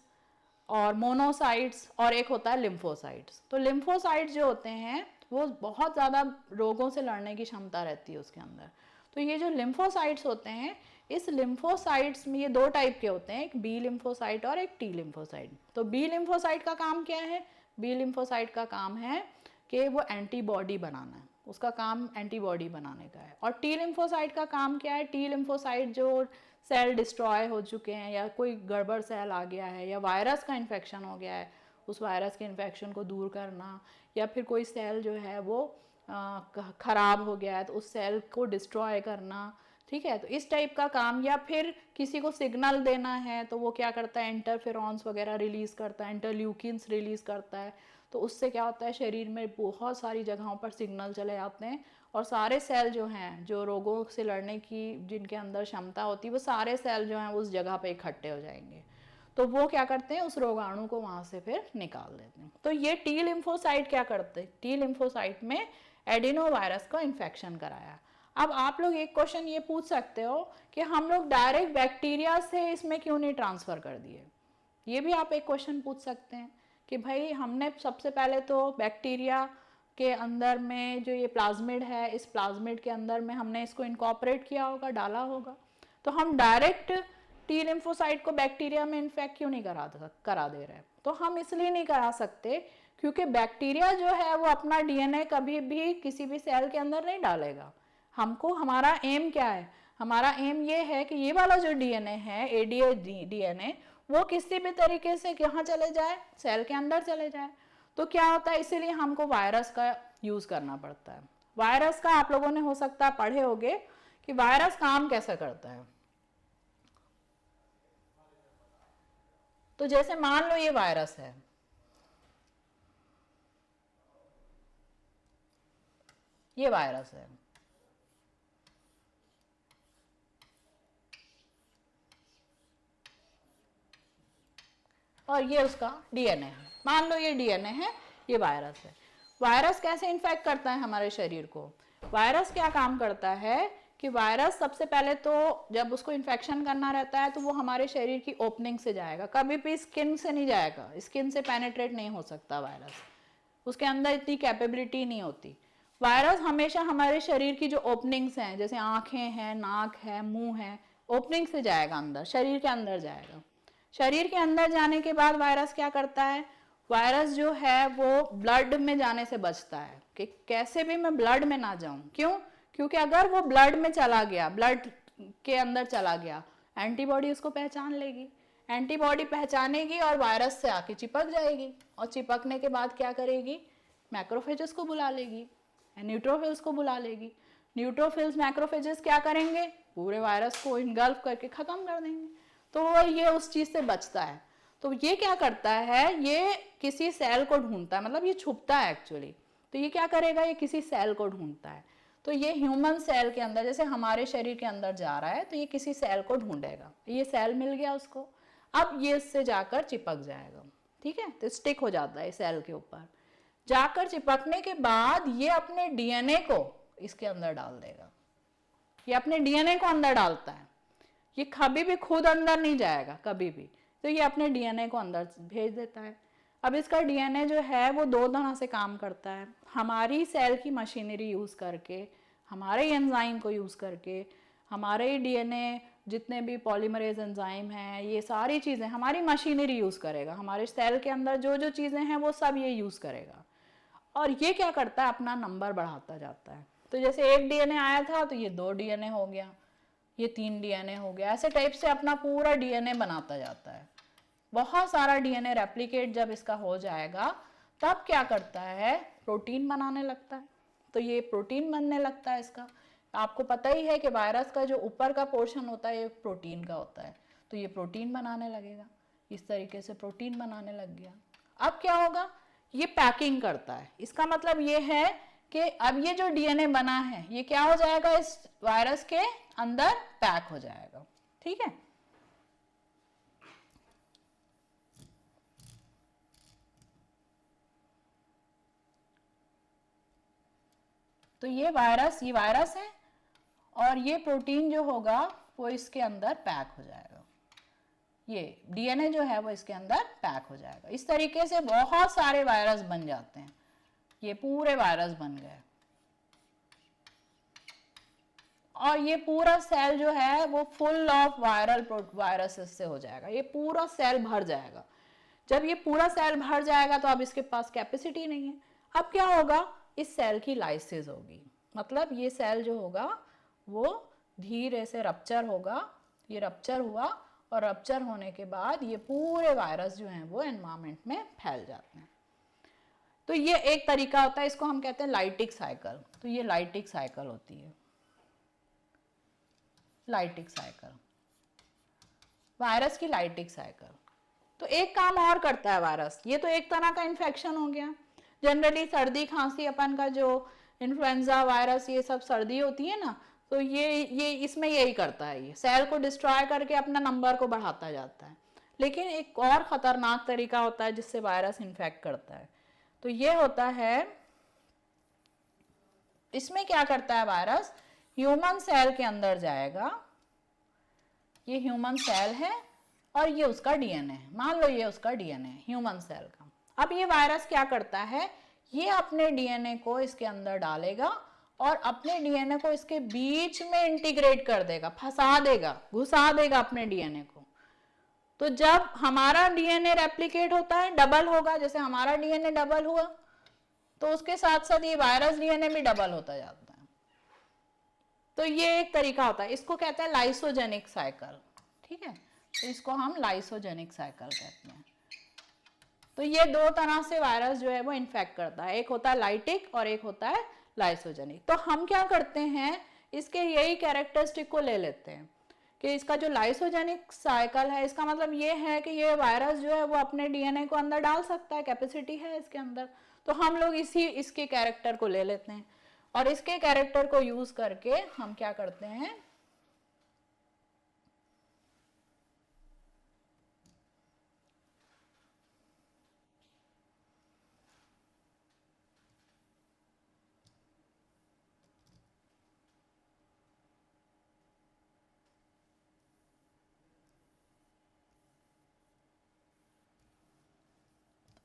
A: और मोनोसाइट्स और एक होता है लिम्फोसाइट्स। तो लिम्फोसाइट्स जो होते हैं वो बहुत ज़्यादा रोगों से लड़ने की क्षमता रहती है उसके अंदर। तो ये जो लिम्फोसाइट्स होते हैं, इस लिम्फोसाइट्स में ये दो टाइप के होते हैं, एक बी लिम्फोसाइट और एक टी लिम्फोसाइट। तो बी लिम्फोसाइट का काम क्या है, बी लिम्फोसाइट का काम है कि वो एंटीबॉडी बनाना है, उसका काम एंटीबॉडी बनाने का है। और टी लिम्फोसाइट का काम क्या है, टी लिम्फोसाइट जो सेल डिस्ट्रॉय हो चुके हैं या कोई गड़बड़ सेल आ गया है या वायरस का इन्फेक्शन हो गया है, उस वायरस के इन्फेक्शन को दूर करना, या फिर कोई सेल जो है वो ख़राब हो गया है तो उस सेल को डिस्ट्रॉय करना। ठीक है, तो इस टाइप का काम, या फिर किसी को सिग्नल देना है तो वो क्या करता है, इंटरफेरॉन्स वगैरह रिलीज़ करता है, इंटरल्यूकिन्स रिलीज़ करता है। तो उससे क्या होता है, शरीर में बहुत सारी जगहों पर सिग्नल चले जाते हैं और सारे सेल जो हैं, जो रोगों से लड़ने की जिनके अंदर क्षमता होती है, वो सारे सेल जो हैं उस जगह पे इकट्ठे हो जाएंगे। तो वो क्या करते हैं, उस रोगाणु को वहाँ से फिर निकाल देते हैं। तो ये टी लिम्फोसाइट क्या करते हैं, टी लिम्फोसाइट में एडिनो वायरस का इन्फेक्शन कराया। अब आप लोग एक क्वेश्चन ये पूछ सकते हो कि हम लोग डायरेक्ट बैक्टीरिया से इसमें क्यों नहीं ट्रांसफ़र कर दिए। ये भी आप एक क्वेश्चन पूछ सकते हैं कि भाई हमने सबसे पहले तो बैक्टीरिया के अंदर में जो ये प्लाज्मिड है, इस प्लाज्मिड के अंदर में हमने इसको इनकॉर्पोरेट किया होगा, डाला होगा। तो हम डायरेक्ट टी लिम्फोसाइट को बैक्टीरिया में इन्फेक्ट क्यों नहीं करा दे रहे। तो हम इसलिए नहीं करा सकते क्योंकि बैक्टीरिया जो है वो अपना डीएनए कभी भी किसी भी सेल के अंदर नहीं डालेगा। हमको, हमारा एम क्या है, हमारा एम ये है कि ये वाला जो डीएनए है, एडीए डीएनए, वो किसी भी तरीके से कहाँ चले जाए, सेल के अंदर चले जाए। तो क्या होता है, इसीलिए हमको वायरस का यूज़ करना पड़ता है। वायरस का आप लोगों ने हो सकता है पढ़े होंगे कि वायरस काम कैसे करता है। तो जैसे मान लो ये वायरस है, ये वायरस है, और ये उसका डीएनए है। मान लो ये डीएनए है, ये वायरस है। वायरस कैसे इन्फेक्ट करता है हमारे शरीर को, वायरस क्या काम करता है कि वायरस सबसे पहले तो जब उसको इन्फेक्शन करना रहता है तो वो हमारे शरीर की ओपनिंग से जाएगा, कभी भी स्किन से नहीं जाएगा, स्किन से पेनिट्रेट नहीं हो सकता वायरस, उसके अंदर इतनी कैपेबिलिटी नहीं होती। वायरस हमेशा हमारे शरीर की जो ओपनिंग्स हैं, जैसे आंखें हैं, नाक है, मुंह है, ओपनिंग से जाएगा अंदर, शरीर के अंदर जाएगा। शरीर के अंदर जाने के बाद वायरस क्या करता है, वायरस जो है वो ब्लड में जाने से बचता है कि कैसे भी मैं ब्लड में ना जाऊं। क्यों? क्योंकि अगर वो ब्लड में चला गया, ब्लड के अंदर चला गया, एंटीबॉडी उसको पहचान लेगी, एंटीबॉडी पहचानेगी और वायरस से आके चिपक जाएगी, और चिपकने के बाद क्या करेगी, मैक्रोफेजेस को बुला लेगी, न्यूट्रोफिल्स को बुला लेगी। न्यूट्रोफिल्स मैक्रोफेजेस क्या करेंगे, पूरे वायरस को इनगल्फ करके खत्म कर देंगे। तो ये उस चीज से बचता है। तो ये क्या करता है, ये किसी सेल को ढूंढता है, मतलब ये छुपता है एक्चुअली। तो ये क्या करेगा, ये किसी सेल को ढूंढता है। तो ये ह्यूमन सेल के अंदर, जैसे हमारे शरीर के अंदर जा रहा है, तो ये किसी सेल को ढूंढेगा, ये सेल मिल गया उसको, अब ये इससे जाकर चिपक जाएगा, ठीक है, तो स्टिक हो जाता है सेल के ऊपर। जाकर चिपकने के बाद ये अपने डीएनए को इसके अंदर डाल देगा, ये अपने डीएनए को अंदर डालता है, ये कभी भी खुद अंदर नहीं जाएगा कभी भी, तो ये अपने डीएनए को अंदर भेज देता है। अब इसका डीएनए जो है वो दो तरह से काम करता है, हमारी सेल की मशीनरी यूज करके, हमारे एंजाइम को यूज करके, हमारे डीएनए जितने भी पॉलीमरेज एंजाइम हैं, ये सारी चीजें हमारी मशीनरी यूज करेगा, हमारे सेल के अंदर जो जो चीजें हैं वो सब ये यूज करेगा। और ये क्या करता है, अपना नंबर बढ़ाता जाता है। तो जैसे एक डीएनए आया था तो ये 2 डीएनए हो गया, ये 3 डीएनए हो गया, ऐसे टाइप से अपना पूरा डीएनए बनाता जाता है। बहुत सारा डीएनए रेप्लिकेट जब इसका हो जाएगा तब क्या करता है, प्रोटीन बनाने लगता है। तो ये प्रोटीन बनने लगता है इसका। आपको पता ही है कि वायरस का जो ऊपर का पोर्शन होता है ये प्रोटीन का होता है, तो ये प्रोटीन बनाने लगेगा, इस तरीके से प्रोटीन बनाने लग गया। अब क्या होगा, ये पैकिंग करता है, इसका मतलब ये है कि अब ये जो डीएनए बना है ये क्या हो जाएगा, इस वायरस के अंदर पैक हो जाएगा, ठीक है। तो ये वायरस है और ये प्रोटीन जो होगा वो इसके अंदर पैक हो जाएगा, ये डीएनए जो है वो इसके अंदर पैक हो जाएगा। इस तरीके से बहुत सारे वायरस बन जाते हैं, ये पूरे वायरस बन गए, और ये पूरा सेल जो है वो फुल ऑफ वायरल वायरसेस से हो जाएगा, ये पूरा सेल भर जाएगा। जब ये पूरा सेल भर जाएगा तो अब इसके पास कैपेसिटी नहीं है। अब क्या होगा, इस सेल की लाइसिस होगी, मतलब ये सेल जो होगा वो धीरे से रप्चर होगा, ये रप्चर हुआ, और रप्चर होने के बाद ये पूरे वायरस जो हैं वो एनवायरमेंट में फैल जाते हैं। तो ये एक तरीका होता है, इसको हम कहते हैं लाइटिक साइकिल। तो ये लाइटिक साइकिल होती है, लाइटिक साइकिल, वायरस की लाइटिक साइकिल। तो एक काम और करता है वायरस, ये तो एक तरह का इन्फेक्शन हो गया। जनरली सर्दी खांसी अपन का जो इन्फ्लुएंजा वायरस ये सब सर्दी होती है ना, तो ये इसमें यही करता है, ये सेल को डिस्ट्रॉय करके अपना नंबर को बढ़ाता जाता है। लेकिन एक और खतरनाक तरीका होता है जिससे वायरस इन्फेक्ट करता है, तो ये होता है, इसमें क्या करता है वायरस, ह्यूमन सेल के अंदर जाएगा, ये ह्यूमन सेल है और ये उसका डीएनए है, मान लो ये उसका डीएनए है ह्यूमन सेल का। अब ये वायरस क्या करता है, ये अपने डीएनए को इसके अंदर डालेगा और अपने डीएनए को इसके बीच में इंटीग्रेट कर देगा, फंसा देगा, घुसा देगा अपने डीएनए को। तो जब हमारा डीएनए रेप्लिकेट होता है, डबल होगा, जैसे हमारा डीएनए डबल हुआ तो उसके साथ साथ ये वायरस डीएनए भी डबल होता जाता है। तो ये एक तरीका होता है, इसको कहते हैं लाइसोजेनिक साइकिल, ठीक है। तो इसको हम लाइसोजेनिक साइकिल कहते हैं। तो ये दो तरह से वायरस जो है वो इन्फेक्ट करता है, एक होता है लाइटिक और एक होता है लाइसोजेनिक। तो हम क्या करते हैं, इसके यही कैरेक्टरिस्टिक को ले लेते हैं कि इसका जो लाइसोजेनिक साइकिल है, इसका मतलब ये है कि ये वायरस जो है वो अपने डीएनए को अंदर डाल सकता है, कैपेसिटी है इसके अंदर। तो हम लोग इसके कैरेक्टर को ले लेते हैं और इसके कैरेक्टर को यूज करके हम क्या करते हैं,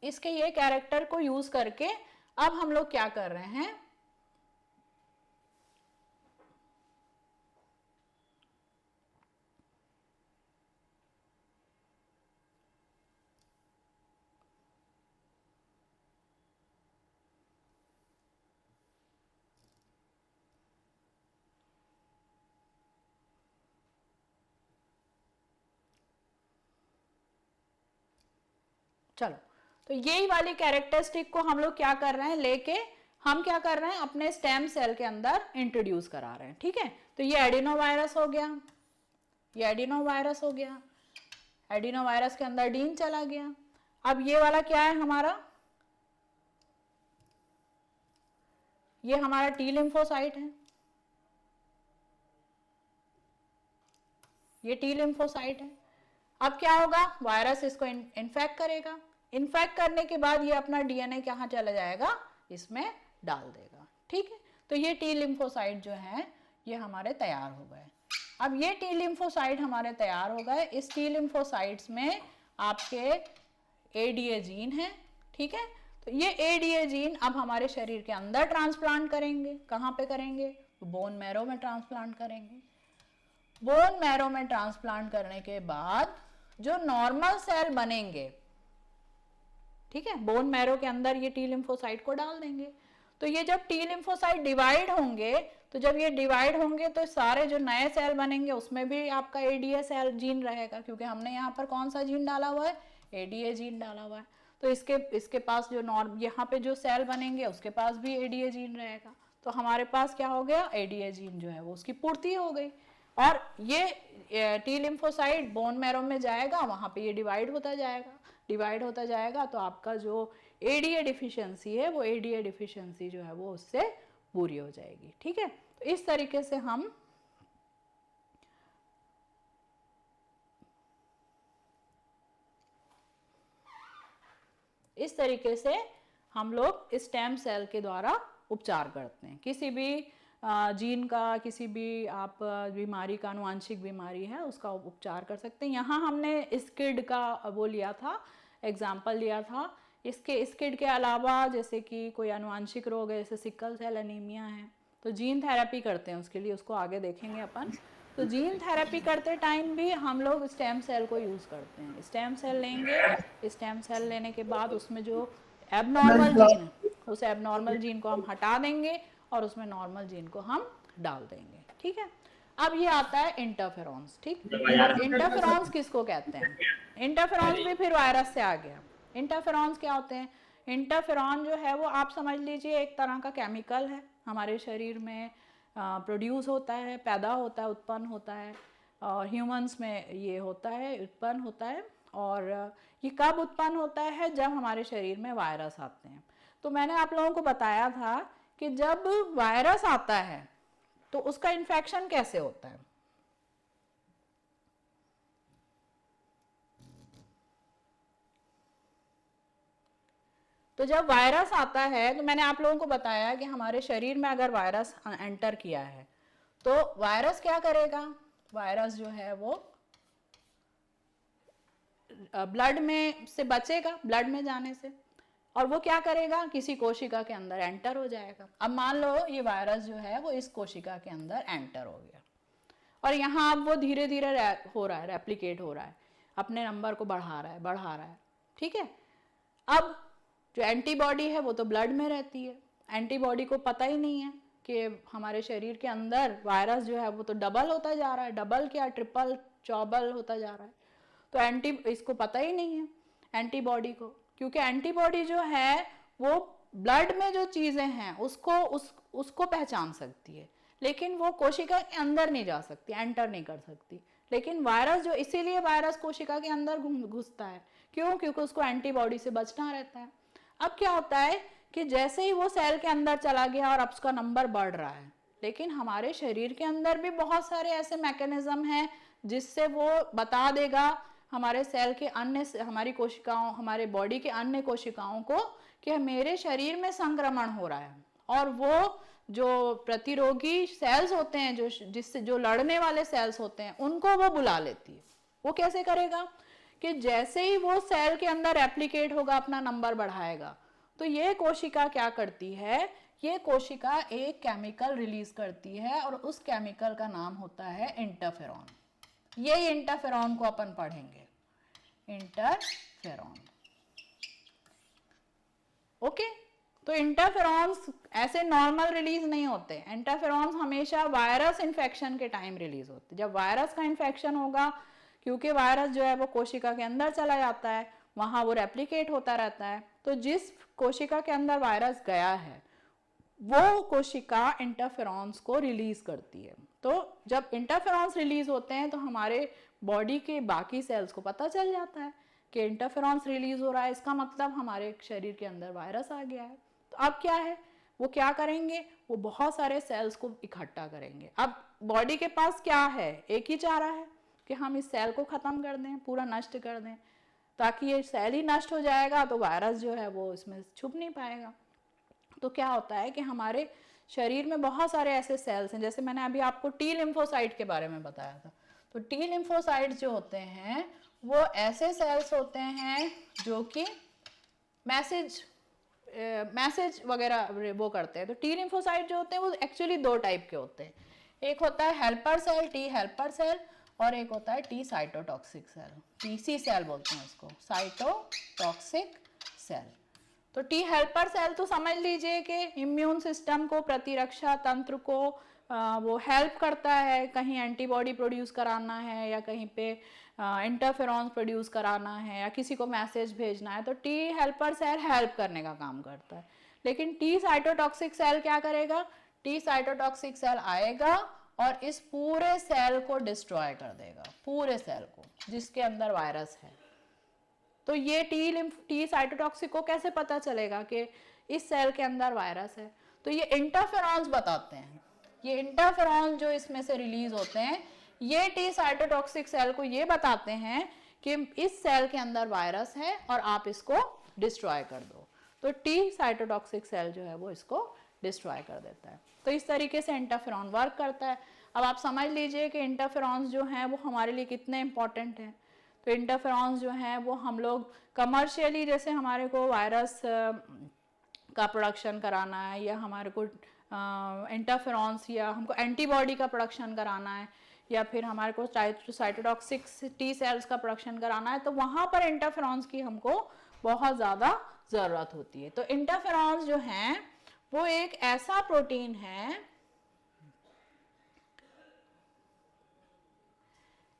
A: इसके ये कैरेक्टर को यूज करके अब हम लोग क्या कर रहे हैं, चलो तो यही वाली कैरेक्टरिस्टिक को हम लोग क्या कर रहे हैं, लेके हम क्या कर रहे हैं, अपने स्टेम सेल के अंदर इंट्रोड्यूस करा रहे हैं। ठीक है, तो ये एडिनोवायरस हो गया, ये एडिनोवायरस हो गया, एडिनोवायरस के अंदर डीन चला गया। अब ये वाला क्या है हमारा, ये हमारा टी लिम्फोसाइट है, ये टी लिम्फोसाइट है। अब क्या होगा, वायरस इसको इन्फेक्ट करेगा, इन्फेक्ट करने के बाद ये अपना डीएनए कहाँ चला जाएगा, इसमें डाल देगा। ठीक है, तो ये टी लिम्फोसाइट जो है ये हमारे तैयार हो गए। अब ये टी लिम्फोसाइट हमारे तैयार हो गए, इस टी लिम्फोसाइट्स में आपके एडीए जीन है। ठीक है, तो ये एडीए जीन अब हमारे शरीर के अंदर ट्रांसप्लांट करेंगे। कहाँ पे करेंगे, बोन मैरो में ट्रांसप्लांट करेंगे। बोन मैरो में ट्रांसप्लांट करने के बाद जो नॉर्मल सेल बनेंगे, ठीक है, बोन मैरो के अंदर ये टी लिम्फोसाइट को डाल देंगे। तो ये जब टी लिम्फोसाइट डिवाइड होंगे, तो जब ये डिवाइड होंगे तो सारे जो नए सेल बनेंगे उसमें भी आपका एडीए सेल जीन रहेगा, क्योंकि हमने यहाँ पर कौन सा जीन डाला हुआ है, एडीए जीन डाला हुआ है। तो इसके पास जो यहाँ पे जो सेल बनेंगे उसके पास भी एडीए जीन रहेगा। तो हमारे पास क्या हो गया, एडीए जीन जो है वो उसकी पूर्ति हो गई। और ये टी लिम्फोसाइट बोन मैरो में जाएगा, वहां पे ये डिवाइड होता जाएगा, डिवाइड होता जाएगा, तो आपका जो एडीए डिफिशियंसी है वो एडीए डिफिशियंसी जो है वो उससे पूरी हो जाएगी। ठीक है, तो इस तरीके से हम लोग स्टेम सेल के द्वारा उपचार करते हैं। किसी भी जीन का, किसी भी आप बीमारी का, आनुवांशिक बीमारी है उसका उपचार कर सकते हैं। यहाँ हमने स्किड का वो लिया था, एग्जाम्पल लिया था। स्किड के अलावा जैसे कि कोई आनुवांशिक रोग है, जैसे सिकल सेल एनीमिया है, तो जीन थेरेपी करते हैं उसके लिए, उसको आगे देखेंगे अपन। तो जीन थेरेपी करते टाइम भी हम लोग स्टेम सेल को यूज़ करते हैं। स्टेम सेल लेंगे, स्टेम सेल लेने के बाद उसमें जो एबनॉर्मल जीन है उस एबनॉर्मल जीन को हम हटा देंगे और उसमें नॉर्मल जीन को हम डाल देंगे। ठीक है, अब ये आता है इंटरफेरॉन्स। ठीक, अब इंटरफेरॉन्स किसको कहते हैं, इंटरफेरॉन्स भी फिर वायरस से आ गया। इंटरफेरॉन्स क्या होते हैं, इंटरफेरॉन जो है वो आप समझ लीजिए एक तरह का केमिकल है, हमारे शरीर में प्रोड्यूस होता है, पैदा होता है, उत्पन्न होता है, और ह्यूमंस में ये होता है, उत्पन्न होता है। और ये कब उत्पन्न होता है, जब हमारे शरीर में वायरस आते हैं। तो मैंने आप लोगों को बताया था कि जब वायरस आता है तो उसका इन्फेक्शन कैसे होता है। तो जब वायरस आता है तो मैंने आप लोगों को बताया कि हमारे शरीर में अगर वायरस एंटर किया है तो वायरस क्या करेगा, वायरस जो है वो ब्लड में से बचेगा, ब्लड में जाने से, और वो क्या करेगा, किसी कोशिका के अंदर एंटर हो जाएगा। अब मान लो ये वायरस जो है वो इस कोशिका के अंदर एंटर हो गया और यहाँ अब वो धीरे धीरे हो रहा है, रेप्लिकेट हो रहा है, अपने नंबर को बढ़ा रहा है। ठीक है, अब जो एंटीबॉडी है वो तो ब्लड में रहती है, एंटीबॉडी को पता ही नहीं है कि हमारे शरीर के अंदर वायरस जो है वो तो डबल होता जा रहा है, डबल क्या ट्रिपल चौबल होता जा रहा है। तो इसको पता ही नहीं है एंटीबॉडी को, क्योंकि एंटीबॉडी जो है वो ब्लड में जो चीजें हैं उसको पहचान सकती है, लेकिन वो कोशिका के अंदर नहीं जा सकती, एंटर नहीं कर सकती। लेकिन वायरस जो, इसीलिए वायरस कोशिका के अंदर घुसता है, क्यों, क्योंकि उसको एंटीबॉडी से बचना रहता है। अब क्या होता है कि जैसे ही वो सेल के अंदर चला गया और अब उसका नंबर बढ़ रहा है, लेकिन हमारे शरीर के अंदर भी बहुत सारे ऐसे मैकेनिज्म हैं जिससे वो बता देगा हमारे सेल के अन्य, हमारी कोशिकाओं, हमारे बॉडी के अन्य कोशिकाओं को कि मेरे शरीर में संक्रमण हो रहा है, और वो जो प्रतिरोधी सेल्स होते हैं, जो जिससे जो लड़ने वाले सेल्स होते हैं, उनको वो बुला लेती है। वो कैसे करेगा कि जैसे ही वो सेल के अंदर रेप्लिकेट होगा अपना नंबर बढ़ाएगा, तो ये कोशिका क्या करती है, ये कोशिका एक केमिकल रिलीज करती है और उस केमिकल का नाम होता है इंटरफेरॉन। ये इंटरफेरॉन को अपन पढ़ेंगे, इंटरफेरॉन। ओके, तो इंटरफेरॉन्स ऐसे नॉर्मल रिलीज नहीं होते, इंटरफेरॉन्स हमेशा वायरस इन्फेक्शन के टाइम रिलीज होते। जब वायरस का इन्फेक्शन होगा, क्योंकि वायरस जो है वो कोशिका के अंदर चला जाता है, वहां वो रेप्लिकेट होता रहता है, तो जिस कोशिका के अंदर वायरस गया है वो कोशिका इंटरफेरॉन्स को रिलीज करती है। तो जब इंटरफेरॉन्स रिलीज होते हैं तो हमारे बॉडी के बाकी सेल्स को पता चल जाता है कि इंटरफेरॉन्स रिलीज हो रहा है, इसका मतलब हमारे शरीर के अंदर वायरस आ गया है। तो अब क्या है, वो क्या करेंगे, वो बहुत सारे सेल्स को इकट्ठा करेंगे। अब बॉडी के पास क्या है, एक ही चारा है कि हम इस सेल को खत्म कर दें, पूरा नष्ट कर दें, ताकि ये सेल ही नष्ट हो जाएगा तो वायरस जो है वो इसमें छुप नहीं पाएगा। तो क्या होता है कि हमारे शरीर में बहुत सारे ऐसे सेल्स हैं, जैसे मैंने अभी आपको टी लिम्फोसाइट के बारे में बताया था। तो टी लिम्फोसाइट जो होते हैं वो ऐसे सेल्स होते हैं जो कि मैसेज वगैरह वो करते हैं। तो टी लिम्फोसाइट जो होते हैं वो एक्चुअली दो टाइप के होते हैं, एक होता है helper cell, T helper cell, और एक होता है T cytotoxic cell, TC cell बोलते हैं उसको, साइटोटॉक्सिक सेल। तो टी हेल्पर सेल तो समझ लीजिए कि इम्यून सिस्टम को, प्रतिरक्षा तंत्र को वो हेल्प करता है, कहीं एंटीबॉडी प्रोड्यूस कराना है या कहीं पे इंटरफेरॉन्स प्रोड्यूस कराना है या किसी को मैसेज भेजना है, तो टी हेल्पर सेल हेल्प करने का काम करता है। लेकिन टी साइटोटॉक्सिक सेल क्या करेगा, टी साइटोटॉक्सिक सेल आएगा और इस पूरे सेल को डिस्ट्रॉय कर देगा, पूरे सेल को जिसके अंदर वायरस है। तो ये टी साइटोटॉक्सिक को कैसे पता चलेगा कि इस सेल के अंदर वायरस है, तो ये इंटरफेरॉन्स बताते हैं। ये इंटरफेरॉन्स जो इसमें से रिलीज होते हैं, ये टी साइटोटॉक्सिक सेल को ये बताते हैं कि इस सेल के अंदर वायरस है और आप इसको डिस्ट्रॉय कर दो। तो टी साइटोटॉक्सिक सेल जो है वो इसको डिस्ट्रॉय कर देता है। तो इस तरीके से इंटरफेरॉन वर्क करता है। अब आप समझ लीजिए कि इंटरफेरॉन्स जो हैं वो हमारे लिए कितने इंपॉर्टेंट हैं। तो इंटरफेरॉन्स जो हैं वो हम लोग कमर्शियली, जैसे हमारे को वायरस का प्रोडक्शन कराना है या हमारे को इंटरफेरॉन्स या हमको एंटीबॉडी का प्रोडक्शन कराना है या फिर हमारे को साइटोटॉक्सिक टी सेल्स का प्रोडक्शन कराना है, तो वहाँ पर इंटरफेरॉन्स की हमको बहुत ज़्यादा ज़रूरत होती है। तो इंटरफेरॉन्स जो हैं वो एक ऐसा प्रोटीन है,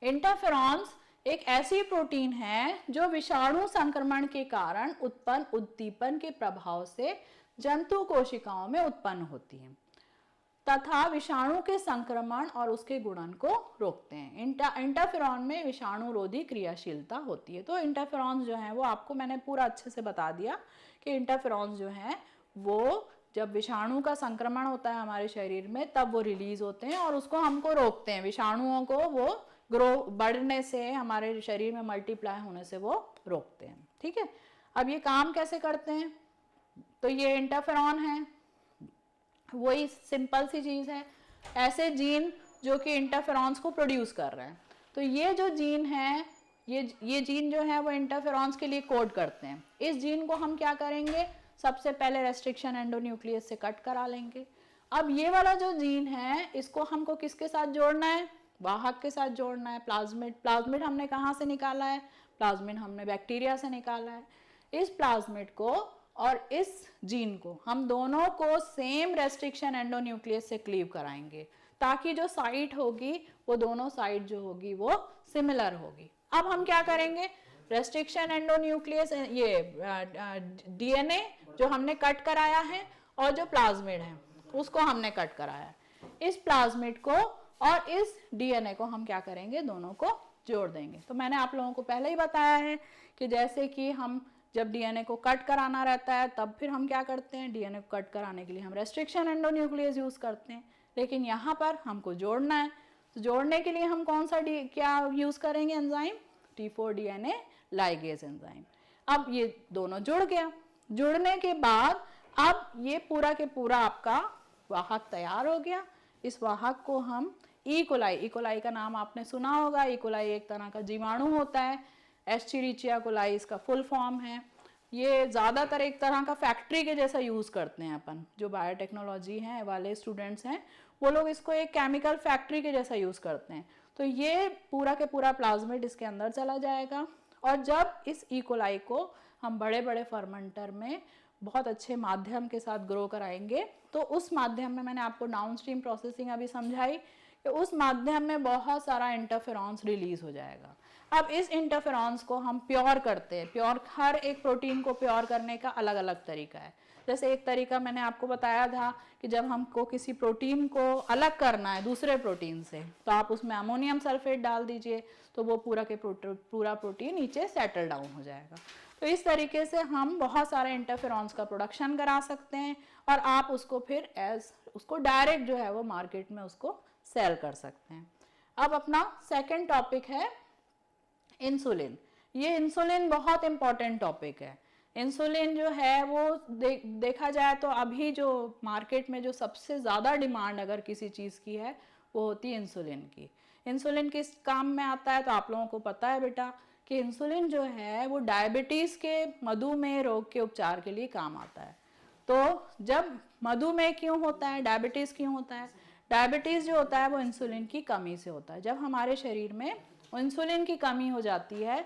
A: इंटरफेरॉन्स एक ऐसी प्रोटीन है जो विषाणु संक्रमण के कारण उत्पन्न उद्दीपन के प्रभाव से जंतु कोशिकाओं में उत्पन्न होती है तथा विषाणु के संक्रमण और उसके गुणन को रोकते हैं। इंटरफेरॉन में विषाणुरोधी क्रियाशीलता होती है। तो इंटरफेरॉन्स जो है वो आपको मैंने पूरा अच्छे से बता दिया कि इंटरफेरॉन्स जो है वो जब विषाणु का संक्रमण होता है हमारे शरीर में तब वो रिलीज होते हैं और उसको हमको रोकते हैं, विषाणुओं को वो ग्रो बढ़ने से, हमारे शरीर में मल्टीप्लाई होने से वो रोकते हैं। ठीक है, अब ये काम कैसे करते हैं, तो ये इंटरफेरॉन है, वही सिंपल सी चीज है, ऐसे जीन जो कि इंटरफेरॉन्स को प्रोड्यूस कर रहे हैं। तो ये जो जीन है, ये जीन जो है वो इंटरफेरॉन्स के लिए कोड करते हैं। इस जीन को हम क्या करेंगे, सबसे पहले रेस्ट्रिक्शन एंडोन्यूक्लियस से कट करा लेंगे। अब ये वाला जो जीन है इसको हमको किसके साथ जोड़ना है, वाहक के साथ जोड़ना है, प्लाज्मिड। प्लाज्मिड हमने कहाँ से निकाला है, प्लाज्मिड हमने बैक्टीरिया से निकाला है। इस प्लाज्मिड को और इस जीन को हम दोनों को सेम रेस्ट्रिक्शन एंडोन्यूक्लियस से क्लीव कराएंगे ताकि जो साइट होगी वो दोनों साइट जो होगी वो सिमिलर होगी। अब हम क्या करेंगे, रेस्ट्रिक्शन एंडोन्यूक्लियस, ये डीएनए जो हमने कट कराया है और जो प्लाज्मिड है उसको हमने कट कराया है, इस प्लाज्मिड को और इस डीएनए को हम क्या करेंगे, दोनों को जोड़ देंगे। तो मैंने आप लोगों को पहले ही बताया है कि जैसे कि हम जब डीएनए को कट कराना रहता है तब फिर हम क्या करते हैं, डीएनए को कट कराने के लिए हम रेस्ट्रिक्शन एंडोन्यूक्लियस यूज करते हैं, लेकिन यहाँ पर हमको जोड़ना है। तो जोड़ने के लिए हम कौन सा क्या यूज करेंगे, enzyme, T4 DNA ligase enzyme. अब ये दोनों जुड़ गया, जुड़ने के बाद अब ये पूरा के पूरा आपका वाहक तैयार हो गया। इस वाहक को हम इकोलाई का नाम आपने सुना होगा, इकोलाई एक तरह का जीवाणु होता है एस्चेरिचिया कोलाई इसका फुल फॉर्म है। ये ज़्यादातर एक तरह का फैक्ट्री के जैसा यूज़ करते हैं अपन, जो बायोटेक्नोलॉजी हैं वाले स्टूडेंट्स हैं वो लोग इसको एक केमिकल फैक्ट्री के जैसा यूज़ करते हैं। तो ये पूरा के पूरा प्लाज्मिड इसके अंदर चला जाएगा, और जब इस ई कोलाई को हम बड़े बड़े फर्मेंटर में बहुत अच्छे माध्यम के साथ ग्रो कराएंगे, तो उस माध्यम में मैंने आपको डाउनस्ट्रीम प्रोसेसिंग अभी समझाई कि उस माध्यम में बहुत सारा इंटरफेरॉन्स रिलीज हो जाएगा। अब इस इंटरफेरॉन्स को हम प्योर करते हैं। प्योर, हर एक प्रोटीन को प्योर करने का अलग अलग तरीका है। जैसे एक तरीका मैंने आपको बताया था कि जब हमको किसी प्रोटीन को अलग करना है दूसरे प्रोटीन से, तो आप उसमें अमोनियम सल्फेट डाल दीजिए, तो वो पूरा प्रोटीन नीचे सेटल डाउन हो जाएगा। तो इस तरीके से हम बहुत सारे इंटरफेरॉन्स का प्रोडक्शन करा सकते हैं, और आप उसको फिर उसको डायरेक्ट जो है वो मार्केट में उसको सेल कर सकते हैं। अब अपना सेकंड टॉपिक है इंसुलिन। ये इंसुलिन बहुत इंपॉर्टेंट टॉपिक है। इंसुलिन जो है वो देखा जाए तो अभी जो मार्केट में जो सबसे ज़्यादा डिमांड अगर किसी चीज़ की है वो होती है इंसुलिन की। इंसुलिन किस काम में आता है तो आप लोगों को पता है बेटा कि इंसुलिन जो है वो डायबिटीज़ के, मधुमेह रोग के उपचार के लिए काम आता है। तो जब मधुमेह क्यों होता है, डायबिटीज़ क्यों होता है? डायबिटीज़ जो होता है वो इंसुलिन की कमी से होता है। जब हमारे शरीर में इंसुलिन की कमी हो जाती है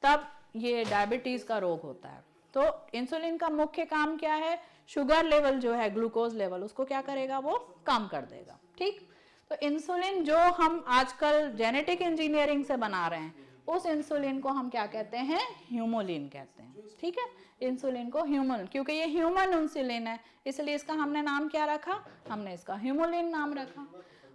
A: तब ये डायबिटीज़ का रोग होता है। तो इंसुलिन का मुख्य काम क्या है? शुगर लेवल जो है, ग्लूकोज लेवल, उसको क्या करेगा? वो कम कर देगा। ठीक, तो इंसुलिन जो हम आजकल जेनेटिक इंजीनियरिंग से बना रहे हैं उस इंसुलिन को हम क्या कहते हैं? ह्यूमोलिन कहते हैं। ठीक है, इंसुलिन को ह्यूमन, क्योंकि ये ह्यूमन इंसुलिन है इसलिए इसका हमने नाम क्या रखा? हमने इसका ह्यूमोलिन नाम रखा।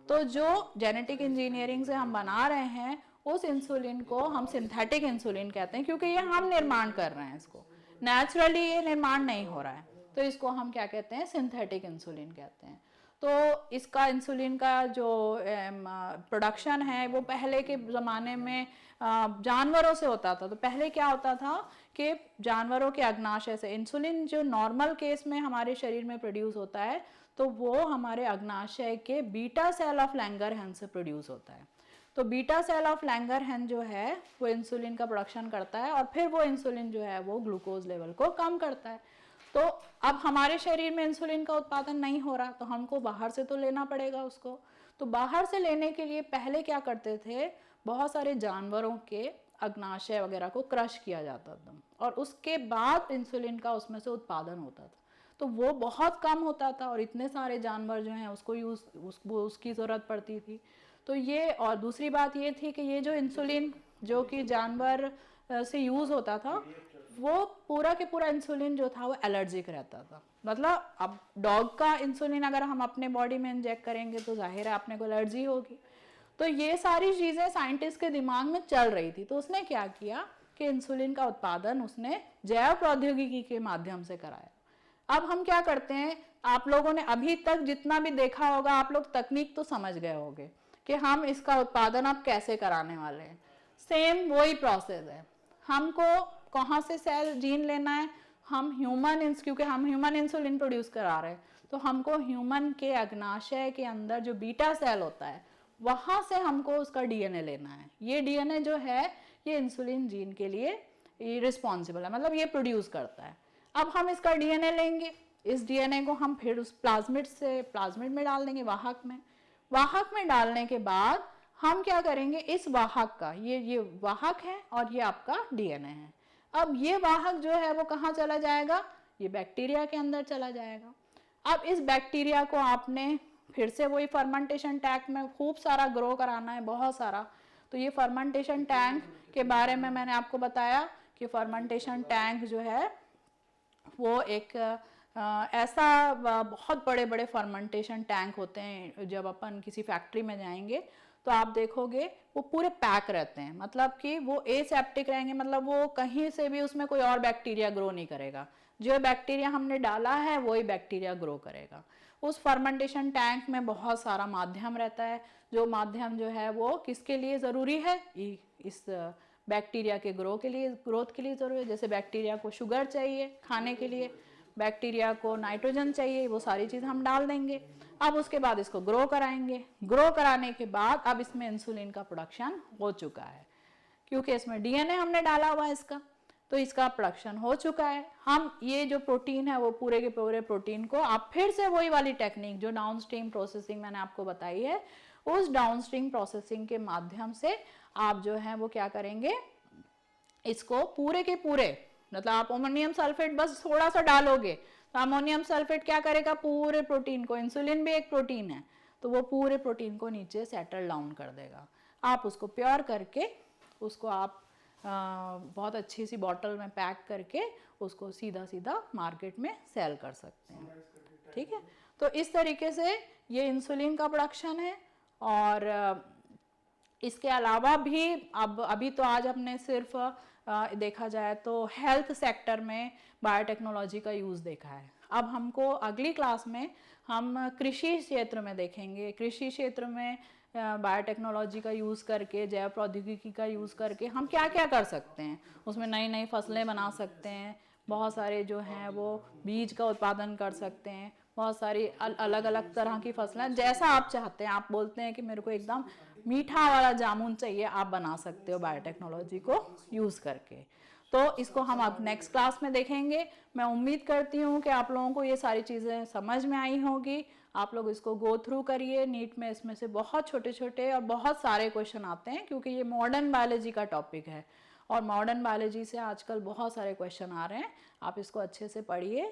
A: तो जो जेनेटिक इंजीनियरिंग से हम बना रहे हैं उस इंसुलिन को हम सिंथेटिक इंसुलिन कहते हैं, क्योंकि ये हम निर्माण कर रहे हैं, इसको नेचुरली ये निर्माण नहीं हो रहा है, तो इसको हम क्या कहते हैं? सिंथेटिक इंसुलिन कहते हैं। तो इसका इंसुलिन का जो प्रोडक्शन है वो पहले के ज़माने में जानवरों से होता था। तो पहले क्या होता था कि जानवरों के अग्नाशय से इंसुलिन जो नॉर्मल केस में हमारे शरीर में प्रोड्यूस होता है तो वो हमारे अग्नाशय के बीटा सेल ऑफ लैंगरहैंस से प्रोड्यूस होता है। तो बीटा सेल ऑफ लैंगरहैंस जो है वो इंसुलिन का प्रोडक्शन करता है, और फिर वो इंसुलिन जो है वो ग्लूकोज लेवल को कम करता है। तो अब हमारे शरीर में इंसुलिन का उत्पादन नहीं हो रहा तो हमको बाहर से तो लेना पड़ेगा उसको। तो बाहर से लेने के लिए पहले क्या करते थे? बहुत सारे जानवरों के अग्नाशय वगैरह को क्रश किया जाता था और उसके बाद इंसुलिन का उसमें से उत्पादन होता था। तो वो बहुत कम होता था और इतने सारे जानवर जो हैं उसको उसकी ज़रूरत पड़ती थी। तो ये, और दूसरी बात ये थी कि ये जो इंसुलिन जो कि जानवर से यूज़ होता था वो पूरा के पूरा इंसुलिन जो था वो एलर्जिक रहता था। मतलब अब डॉग का इंसुलिन अगर हम अपने बॉडी में इंजेक्ट करेंगे तो जाहिर है अपने को एलर्जी होगी। तो ये सारी चीज़ें साइंटिस्ट के दिमाग में चल रही थी। तो उसने क्या किया कि इंसुलिन का उत्पादन उसने जैव प्रौद्योगिकी के माध्यम से कराया। अब हम क्या करते हैं, आप लोगों ने अभी तक जितना भी देखा होगा आप लोग तकनीक तो समझ गए होंगे कि हम इसका उत्पादन अब कैसे कराने वाले हैं। सेम वही प्रोसेस है। हमको कहाँ से सेल जीन लेना है? क्योंकि हम ह्यूमन इंसुलिन प्रोड्यूस करा रहे हैं तो हमको ह्यूमन के अग्नाशय के अंदर जो बीटा सेल होता है वहाँ से हमको उसका डीएनए लेना है। ये डीएनए जो है ये इंसुलिन जीन के लिए रिस्पॉन्सिबल है, मतलब ये प्रोड्यूस करता है। अब हम इसका डीएनए लेंगे, इस डीएनए को हम फिर उस प्लाज्मिड में डाल देंगे, वाहक में डालने के बाद हम क्या करेंगे, इस वाहक का, ये वाहक है और ये आपका डीएनए है। अब ये वाहक जो है वो कहाँ चला जाएगा? ये बैक्टीरिया के अंदर चला जाएगा। अब इस बैक्टीरिया को आपने फिर से वही फर्मेंटेशन टैंक में खूब सारा ग्रो कराना है, बहुत सारा। तो ये फर्मेंटेशन टैंक के बारे में मैंने आपको बताया कि फर्मेंटेशन टैंक जो है वो एक ऐसा बहुत बड़े बड़े फर्मेंटेशन टैंक होते हैं। जब अपन किसी फैक्ट्री में जाएंगे तो आप देखोगे वो पूरे पैक रहते हैं, मतलब कि वो एसेप्टिक रहेंगे, मतलब वो कहीं से भी उसमें कोई और बैक्टीरिया ग्रो नहीं करेगा। जो बैक्टीरिया हमने डाला है वही बैक्टीरिया ग्रो करेगा। उस फर्मेंटेशन टैंक में बहुत सारा माध्यम रहता है, जो माध्यम जो है वो किसके लिए ज़रूरी है? इस बैक्टीरिया के ग्रोथ के लिए ज़रूरी है। जैसे बैक्टीरिया को शुगर चाहिए खाने के लिए, बैक्टीरिया को नाइट्रोजन चाहिए, वो सारी चीज़ हम डाल देंगे। अब उसके बाद इसको ग्रो कराएंगे, ग्रो कराने के बाद अब इसमें इंसुलिन का प्रोडक्शन हो चुका है। क्योंकि इसमें डीएनए हमने डाला हुआ है इसका, तो इसका प्रोडक्शन हो चुका है। हम ये जो प्रोटीन है वो पूरे के पूरे प्रोटीन को आप फिर से वही वाली टेक्निक जो डाउनस्ट्रीम प्रोसेसिंग मैंने आपको बताई है, उस डाउनस्ट्रीम प्रोसेसिंग के माध्यम से आप जो है वो क्या करेंगे, इसको पूरे के पूरे, मतलब आप अमोनियम सल्फेट बस थोड़ा सा डालोगे तो अमोनियम सल्फेट क्या करेगा, पूरे प्रोटीन को, इंसुलिन भी एक प्रोटीन है, तो वो पूरे प्रोटीन को नीचे सेटल डाउन कर देगा। आप उसको प्योर करके उसको आप बहुत अच्छी सी बॉटल में पैक करके उसको सीधा सीधा मार्केट में सेल कर सकते हैं। ठीक है, तो इस तरीके से ये इंसुलिन का प्रोडक्शन है। और इसके अलावा भी अब अभी तो आज हमने सिर्फ देखा जाए तो हेल्थ सेक्टर में बायोटेक्नोलॉजी का यूज़ देखा है। अब हमको अगली क्लास में हम कृषि क्षेत्र में देखेंगे, कृषि क्षेत्र में बायोटेक्नोलॉजी का यूज़ करके, जैव प्रौद्योगिकी का यूज़ करके हम क्या क्या कर सकते हैं, उसमें नई नई फसलें बना सकते हैं, बहुत सारे जो हैं वो बीज का उत्पादन कर सकते हैं, बहुत सारी अलग अलग तरह की फसलें, जैसा आप चाहते हैं। आप बोलते हैं कि मेरे को एकदम मीठा वाला जामुन चाहिए, आप बना सकते हो बायोटेक्नोलॉजी को यूज़ करके। तो इसको हम अब नेक्स्ट क्लास में देखेंगे। मैं उम्मीद करती हूँ कि आप लोगों को ये सारी चीज़ें समझ में आई होगी। आप लोग इसको गो थ्रू करिए। नीट में इसमें से बहुत छोटे छोटे और बहुत सारे क्वेश्चन आते हैं, क्योंकि ये मॉडर्न बायोलॉजी का टॉपिक है और मॉडर्न बायोलॉजी से आजकल बहुत सारे क्वेश्चन आ रहे हैं। आप इसको अच्छे से पढ़िए,